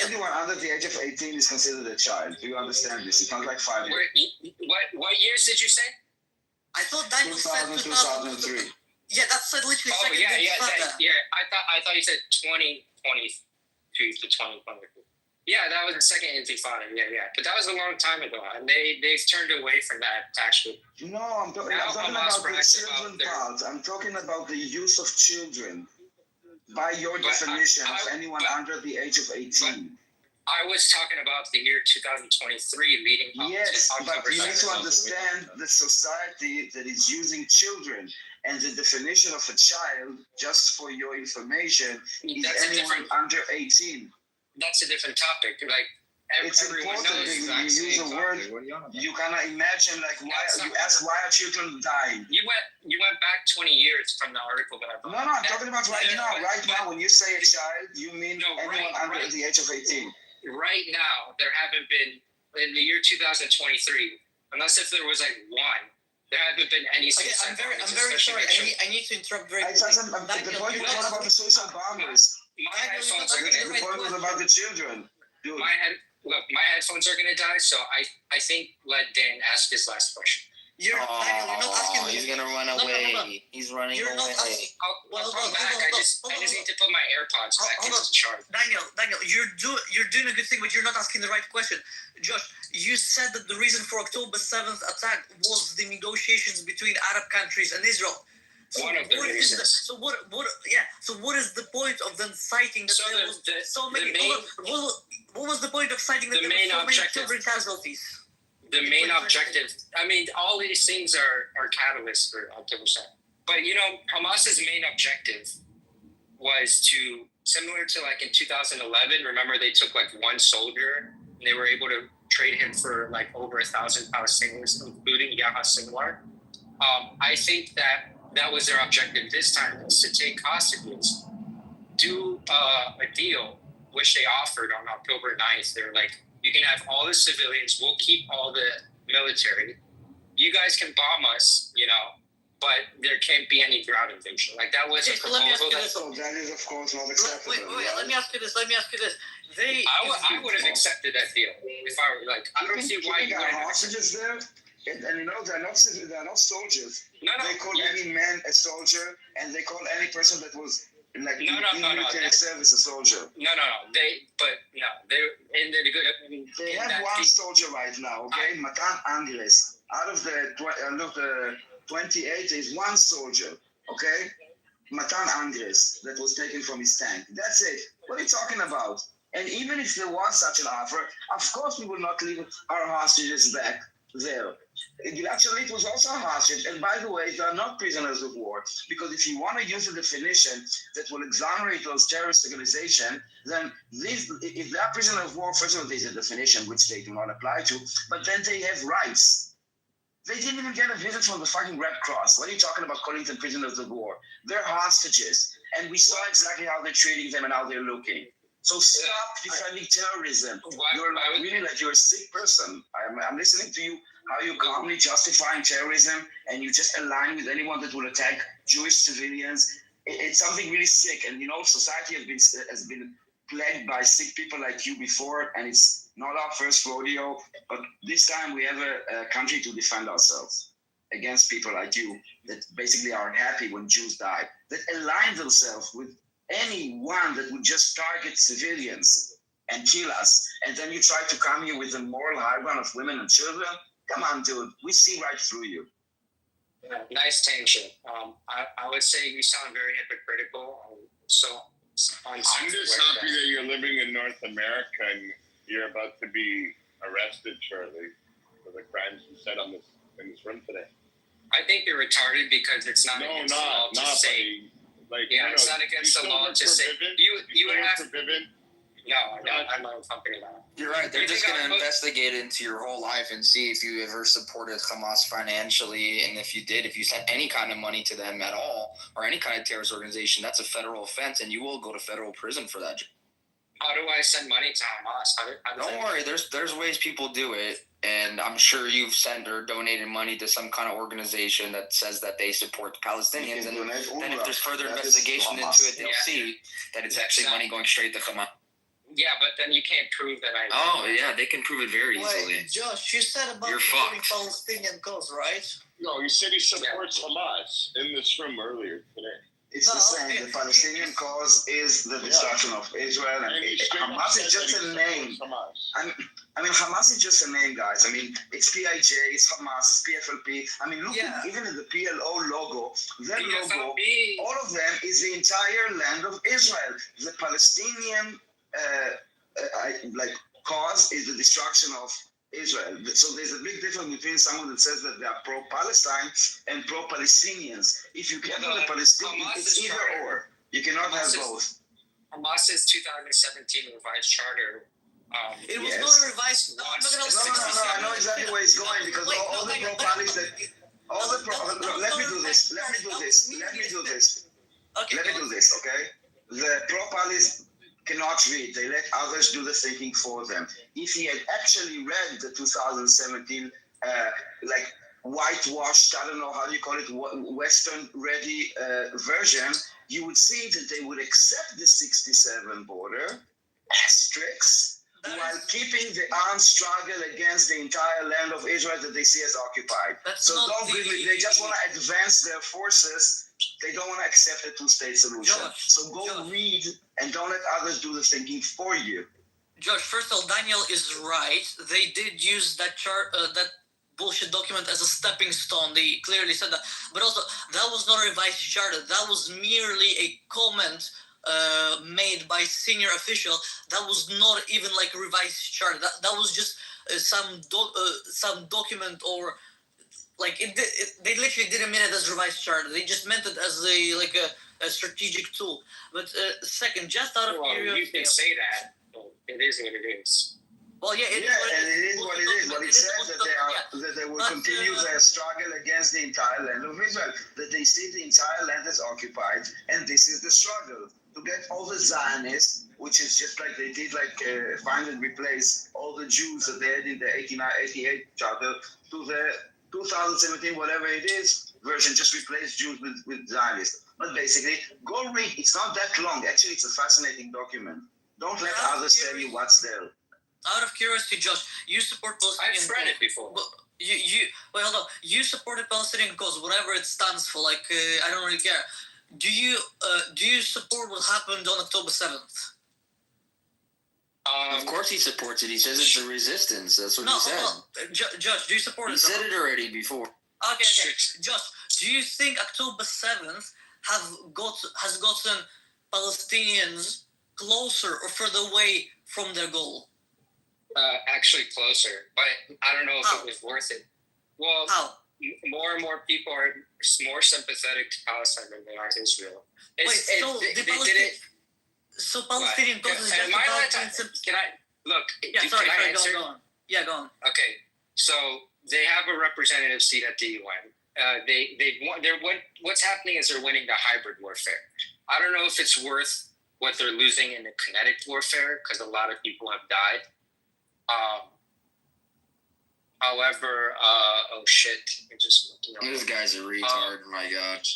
Anyone under the age of 18 is considered a child. Do you understand this? It's not like 5 years. What years did you say? I thought that was 2003. Yeah, that's literally second yeah. I thought you said 2022 to 2023. Yeah, that was the second Intifada. Yeah. But that was a long time ago, and they've turned away from that actually. No, I'm talking about the children part. I'm talking about the use of children. By your definition of anyone under the age of 18. I was talking about the year 2023 leading up to October. But you need to understand the society that is using children. And the definition of a child, just for your information, is anyone under 18. That's a different topic. Like, it's important that you use a word. You cannot imagine, like, why you ask why are children dying? You went back 20 years from the article that I brought. No, I'm talking about right now. Right now, when you say a child, you mean anyone under the age of 18. Right now, there haven't been, in the year 2023, unless if there was like one, there haven't been any suicide bombings. I'm very sorry. I need to interrupt very quickly. The point was not about the suicide bombers. My headphones are going to. The point was about the children. Dude. My headphones are going to die, so I think let Dan ask his last question. You're not asking. He's going to run away. No. He's running away. I'll come back. I just need to put my AirPods back into the charge. Daniel, you're doing a good thing, but you're not asking the right question. Josh, you said that the reason for October 7th attack was the negotiations between Arab countries and Israel. So one of the reasons. So what is the point of them citing that there was so many? What was the point of citing that there were so many children casualties? The main objective. I mean, all these things are catalysts for October 7th. But Hamas's main objective was to, similar to like in 2011. Remember, they took like one soldier and they were able to trade him for like over 1,000 Palestinians, including Yahya Sinwar. I think that was their objective this time, is to take hostages, do a deal, which they offered on October 9th. They're like, you can have all the civilians, we'll keep all the military. You guys can bomb us, but there can't be any ground invasion. Like, that was a proposal. That is, of course, not acceptable. Wait, let me ask you this. I would have accepted that deal if I were like, I don't see why you wouldn't have hostages there. And they're not soldiers. No. They call any man a soldier, and they call any person that was like military service a soldier. No. They have one soldier right now. Okay, Matan Angles. Out of the 28, is one soldier. Okay, Matan Angles that was taken from his tank. That's it. What are you talking about? And even if there was such an offer, of course we will not leave our hostages back there. Actually, it was also a hostage. And by the way, they are not prisoners of war, because if you want to use a definition that will exonerate those terrorist organizations, then if they are prisoners of war, first of all, there's a definition which they do not apply to, but then they have rights. They didn't even get a visit from the fucking Red Cross. What are you talking about calling them prisoners of war? They're hostages. And we saw exactly how they're treating them and how they're looking. So stop defending terrorism. You're a sick person. I'm listening to you, how you're calmly justifying terrorism, and you just align with anyone that will attack Jewish civilians. It's something really sick. And society has been plagued by sick people like you before, and it's not our first rodeo. But this time we have a country to defend ourselves against people like you that basically are happy when Jews die, that align themselves with anyone that would just target civilians and kill us, and then you try to come here with the moral high ground of women and children. Come on, dude. We see right through you. Nice tension. I would say you sound very hypocritical. So on I'm just happy that you're living in North America and you're about to be arrested shortly for the crimes you said in this room today. I think you're retarded because it's not against the law to say. It's not against the law to say. You would have. No, I don't. I'm not company now. You're right. They're just going to investigate into your whole life and see if you ever supported Hamas financially, and if you did, if you sent any kind of money to them at all, or any kind of terrorist organization, that's a federal offense, and you will go to federal prison for that. How do I send money to Hamas? Don't worry. There's ways people do it, and I'm sure you've sent or donated money to some kind of organization that says that they support the Palestinians, and then if there's further investigation into it, they'll see that it's actually money going straight to Hamas. Yeah, but then you can't prove that I. Oh, yeah, they can prove it very easily. Wait, Josh, you said about You're supporting fucked. Palestinian cause, right? No, he said he supports Hamas in this room earlier today. It's the same. The Palestinian cause is the destruction of Israel, and Hamas is just a name. I mean, Hamas is just a name, guys. I mean, it's PIJ, it's Hamas, it's PFLP. I mean, look, even at the PLO logo, that logo, all of them is the entire land of Israel. The Palestinian cause is the destruction of Israel. So there's a big difference between someone that says that they are pro-Palestine and pro-Palestinians. If you can't have the Palestinian, it's either or. You cannot have both. Hamas's 2017 revised charter. It was not a revised. No, I know exactly where it's going because all the pro-Palestinians let me do this. Okay? The pro-Palestinians cannot read. They let others do the thinking for them. If he had actually read the 2017, whitewashed, I don't know how you call it, Western-ready version, you would see that they would accept the 67 border, asterisks, while keeping the armed struggle against the entire land of Israel that they see as occupied. They just want to advance their forces. They don't want to accept a two-state solution. So go read and don't let others do the thinking for you. Josh, first of all, Daniel is right. They did use that chart, that bullshit document as a stepping stone. They clearly said that. But also, that was not a revised charter. That was merely a comment made by senior official. That was not even like a revised charter. That was just some document or. They literally didn't mean it as revised charter. They just meant it as a strategic tool. But second, just out of curiosity, you can say that. It is what it is. Well, yeah, it is what it is. But it says that they will continue their struggle against the entire land of Israel. That they see the entire land as occupied, and this is the struggle to get all the Zionists, which is just like they did, find and replace all the Jews that they had in the 1888 charter to the 2017, whatever it is, version, just replace Jews with Zionists. But basically, go read. It's not that long. Actually, it's a fascinating document. Don't let others tell you what's there. Out of curiosity, Josh, you support Palestinian. I've read it before. Wait, hold on. You support the Palestinian cause, whatever it stands for. I don't really care. Do you support what happened on October 7th? Of course he supports it. He says it's a resistance. That's what he said. Josh, do you support it? He said it already before. Okay. Josh, do you think October 7th has gotten Palestinians closer or further away from their goal? Actually closer, but I don't know if it was worth it. Well, more and more people are more sympathetic to Palestine than they are to Israel. So Palestinian cause is Can I look? Yeah, sorry, go on. Yeah, go on. Okay, so they have a representative seat at the UN. What's happening is they're winning the hybrid warfare. I don't know if it's worth what they're losing in the kinetic warfare because a lot of people have died. However, oh shit! This guy's a retard. My God.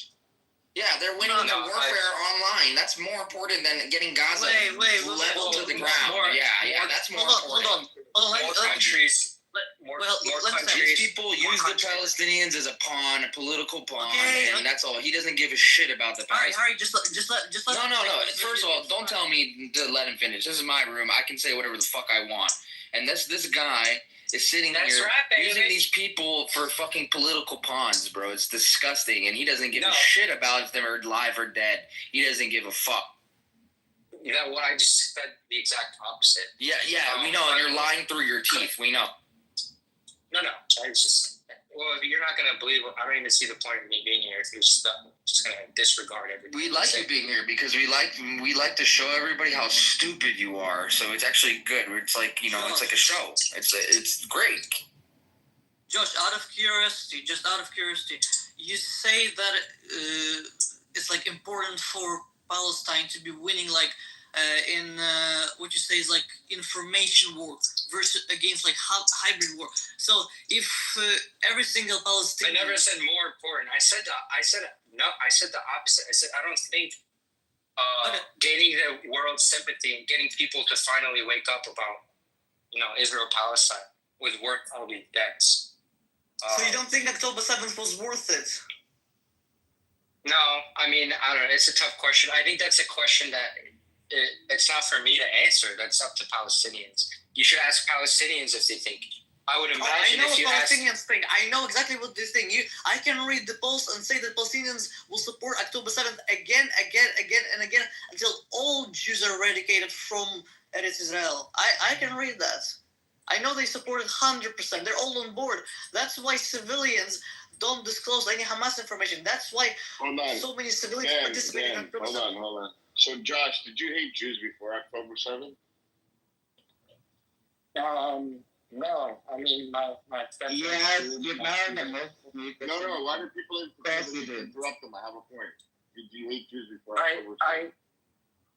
Yeah, they're winning the warfare online. That's more important than getting Gaza leveled to the ground. That's more important. More countries. These people use the Palestinians as a pawn, a political pawn, and that's all. He doesn't give a shit about the Palestinians. Harry, just let. No. First of all, don't tell me to let him finish. This is my room. I can say whatever the fuck I want. And this guy is sitting here using these people for fucking political pawns, bro. It's disgusting, and he doesn't give a shit about if they're alive or dead. He doesn't give a fuck. Yeah, well, I just said the exact opposite. Yeah, we know, and you're lying through your teeth. We know. No. I was just. Well, you're not gonna believe. I don't even see the point of me being here if you're just gonna disregard everything. We like you being here because we like to show everybody how stupid you are. So it's actually good. It's like it's like a show. It's great. Josh, out of curiosity, you say that it's like important for Palestine to be winning, like in what you say is like information war versus against like hybrid war. So if every single Palestinian, I never said more important. I said the opposite. I said I don't think gaining the world's sympathy and getting people to finally wake up about Israel Palestine was worth all these deaths. So you don't think October 7th was worth it? No, I mean, I don't know. It's a tough question. I think that's a question that it's not for me to answer. That's up to Palestinians. You should ask Palestinians if they think. I would imagine if you ask... Palestinians think. I know exactly what they think. I can read the polls and say that Palestinians will support October 7th again, and again until all Jews are eradicated from Eretz Israel. I can read that. I know they support it 100%. They're all on board. That's why civilians don't disclose any Hamas information. That's why so many civilians participate in October 7th. Hold on. So, Josh, did you hate Jews before October 7th? No. I mean, my Yes, you married them. No. Why do people interrupt them? I have a point. Did you hate Jews before October 7th?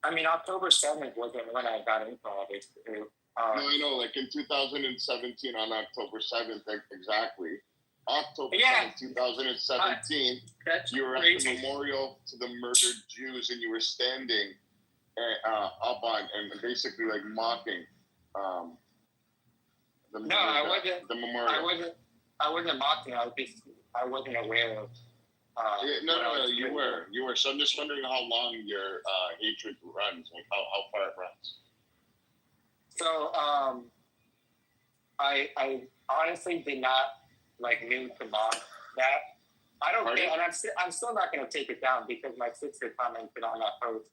I mean, October 7th wasn't when I got into all this. No, I know. Like in 2017, on October 7th, exactly. October 7th, 2017, you were at the memorial to the murdered Jews, and you were standing up on and basically like mocking the memorial. I wasn't mocking. I wasn't aware of. No, you were. So I'm just wondering how long your hatred runs, like how far it runs. So I honestly did not mean to mock that. I don't think, and I'm still not going to take it down because my sister commented on that post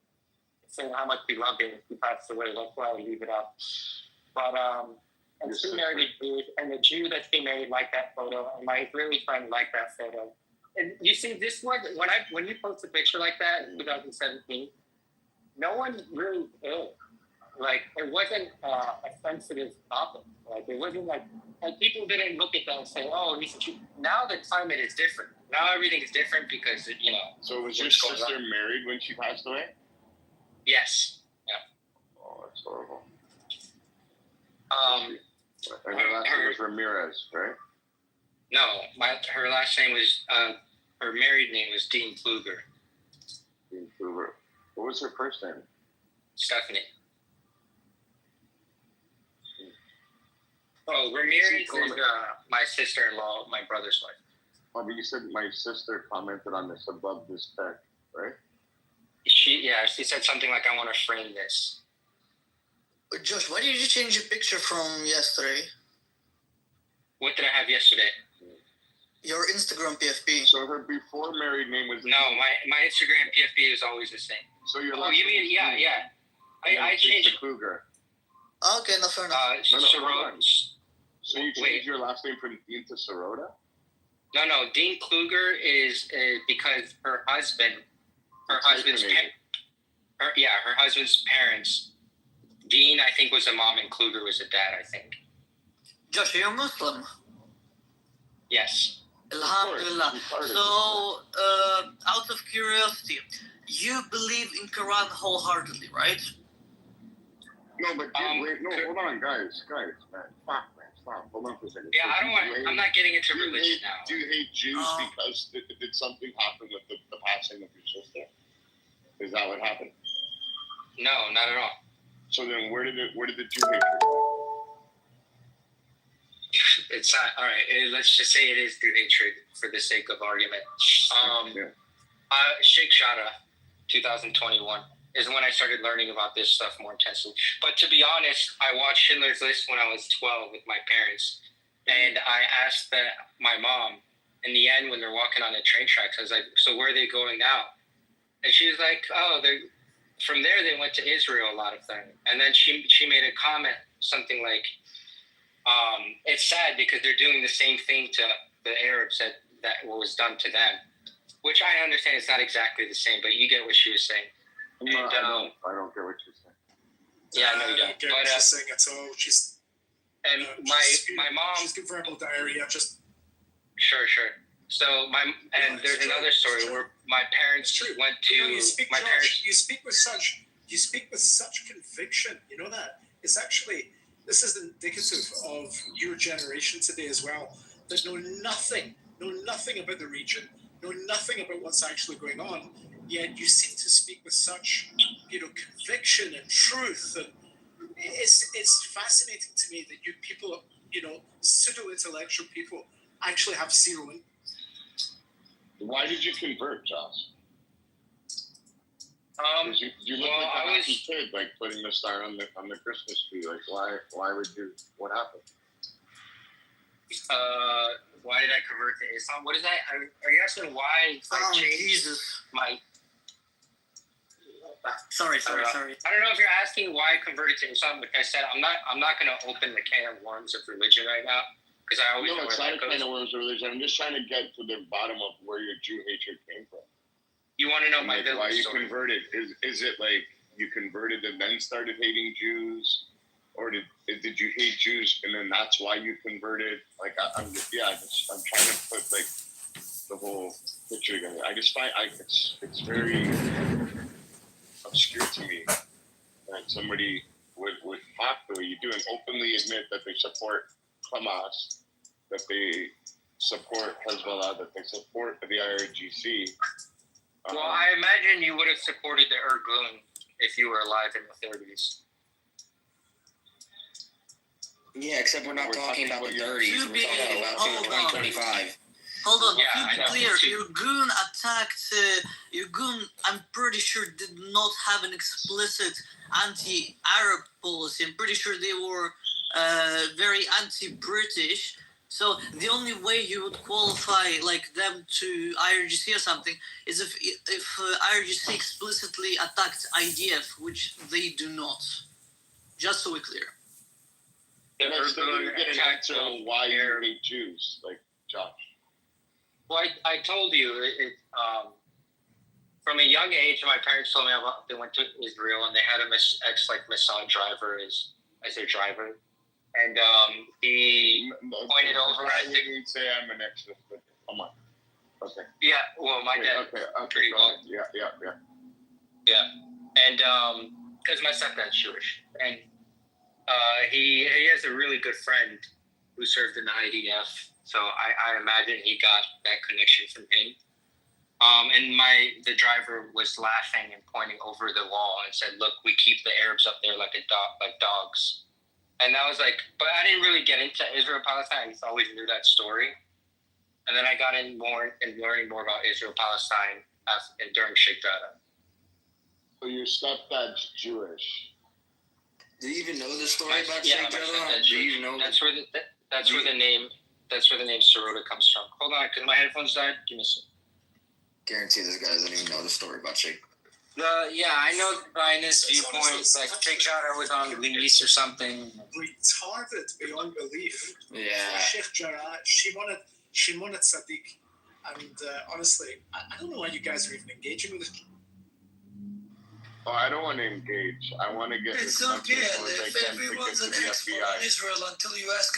saying how much she loved it and she passed away. That's why I leave it up. But and she married a Jew, and the Jew that she married liked that photo, and my Israeli friend liked that photo. And you see, this one when you post a picture like that in 2017, no one really cared. Like, it wasn't a sensitive topic. Like, it wasn't like people didn't look at that and say, "Oh, now the climate is different. Now everything is different because So was your sister married when she passed away? Yes. Yeah. Oh, that's horrible. Her last name was Ramirez, right? No, her last name was her married name was Dean Kluger. Dean Kluger. What was her first name? Stephanie. Oh, Ramirez is my sister-in-law, my brother's wife. Oh, but you said my sister commented on this above this text, right? She said something like, "I want to frame this." Josh, why did you change your picture from yesterday? What did I have yesterday? Your Instagram PFP. So her before married name was... No, my Instagram PFP is always the same. So your you mean, yeah. I changed to Kluger. Okay, no, fair enough. Sirota. So you changed your last name from Dean to Sirota? No. Dean Kluger is because her husband's parents. Dean, I think, was a mom, and Kluger was a dad, I think. Josh, are you a Muslim? Yes. Alhamdulillah. So, out of curiosity, you believe in Quran wholeheartedly, right? No, but hold on, guys, man. Stop. Hold on for a second. Yeah, I'm not getting into religion now. Do you hate Jews because did something happen with the passing of your sister? Is that what happened? No, not at all. So then, where did the Jew hate? It's not all right. Let's just say it is through hatred for the sake of argument. Sheikh Shada, 2021. Is when I started learning about this stuff more intensely. But to be honest, I watched Schindler's List when I was 12 with my parents. And I asked my mom, in the end, when they're walking on the train tracks, I was like, "So where are they going now?" And she was like, "Oh, from there they went to Israel a lot of them, and then she made a comment something like, it's sad because they're doing the same thing to the Arabs that was done to them, which I understand it's not exactly the same, but you get what she was saying. I don't get what you're saying. Yeah, I know you don't. I don't get what she's saying at all. She's and my mom. She's good verbal diarrhea. Just sure. So there's another story where my parents went to my parents. You speak with such conviction. You know that it's actually this is indicative of your generation today as well. There's know nothing about the region, know nothing about what's actually going on. Yet you seem to speak with such, conviction and truth, and it's fascinating to me that you people, pseudo-intellectual people, actually have zero. Why did you convert, Josh? You look well, like a happy kid, like putting the star on the Christmas tree. Like, why would you? What happened? Why did I convert to Islam? What is that? Are you asking why I changed my? Sorry. I don't know if you're asking why I converted to Islam. Like I said, I'm not going to open the can of worms of religion right now because I always know it's not a can of worms of religion. I'm just trying to get to the bottom of where your Jew hatred came from. You want to know my why you story. Converted? Is it like you converted and then started hating Jews, or did you hate Jews and then that's why you converted? Like I'm trying to put like the whole picture together. I just find it's very obscure to me that somebody would talk the way you do and openly admit that they support Hamas, that they support Hezbollah, that they support the IRGC. Well, I imagine you would have supported the Irgun if you were alive in the 30s. Yeah, except we're not talking about the 30s. We're talking about 2025. Hold on, Yeah, to be clear, Irgun attacked, Irgun, I'm pretty sure, did not have an explicit anti-Arab policy. I'm pretty sure they were very anti-British. So the only way you would qualify like them to IRGC or something is if IRGC explicitly attacked IDF, which they do not. Just so we're clear. And I still didn't get an answer on why you hate Jews, like Josh. Well, I told you, from a young age, my parents told me about they went to Israel and they had a Mossad driver as their driver. And he pointed over. I didn't say I'm an exorcist, but come on. Okay. Yeah, well, my dad. Okay. Pretty well. Yeah. Yeah, and because my stepdad's Jewish, and he has a really good friend who served in the IDF, so I imagine he got that connection from him. And the driver was laughing and pointing over the wall and said, "Look, we keep the Arabs up there like dogs." And I was like, but I didn't really get into Israel-Palestine. I just always knew that story. And then I got in more and learning more about Israel-Palestine during Sheikh Jarrah. So your stepdad's Jewish. Do you even know the story about Sheikh Jarrah? Do you know? That's where the name Sarota comes from. Hold on, because my headphones died. Give me a second. Guarantee this guy doesn't even know the story about Sheikh. I know Zionist viewpoints, like Sheikh Jarrah was on release or something. Retarded beyond belief. Yeah. Sheikh Jarrah, Shimon Tzaddik. And honestly, I don't know why you guys are even engaging with it. Oh, I don't want to engage. I want to get. It's okay if everyone's an expert on Israel until you ask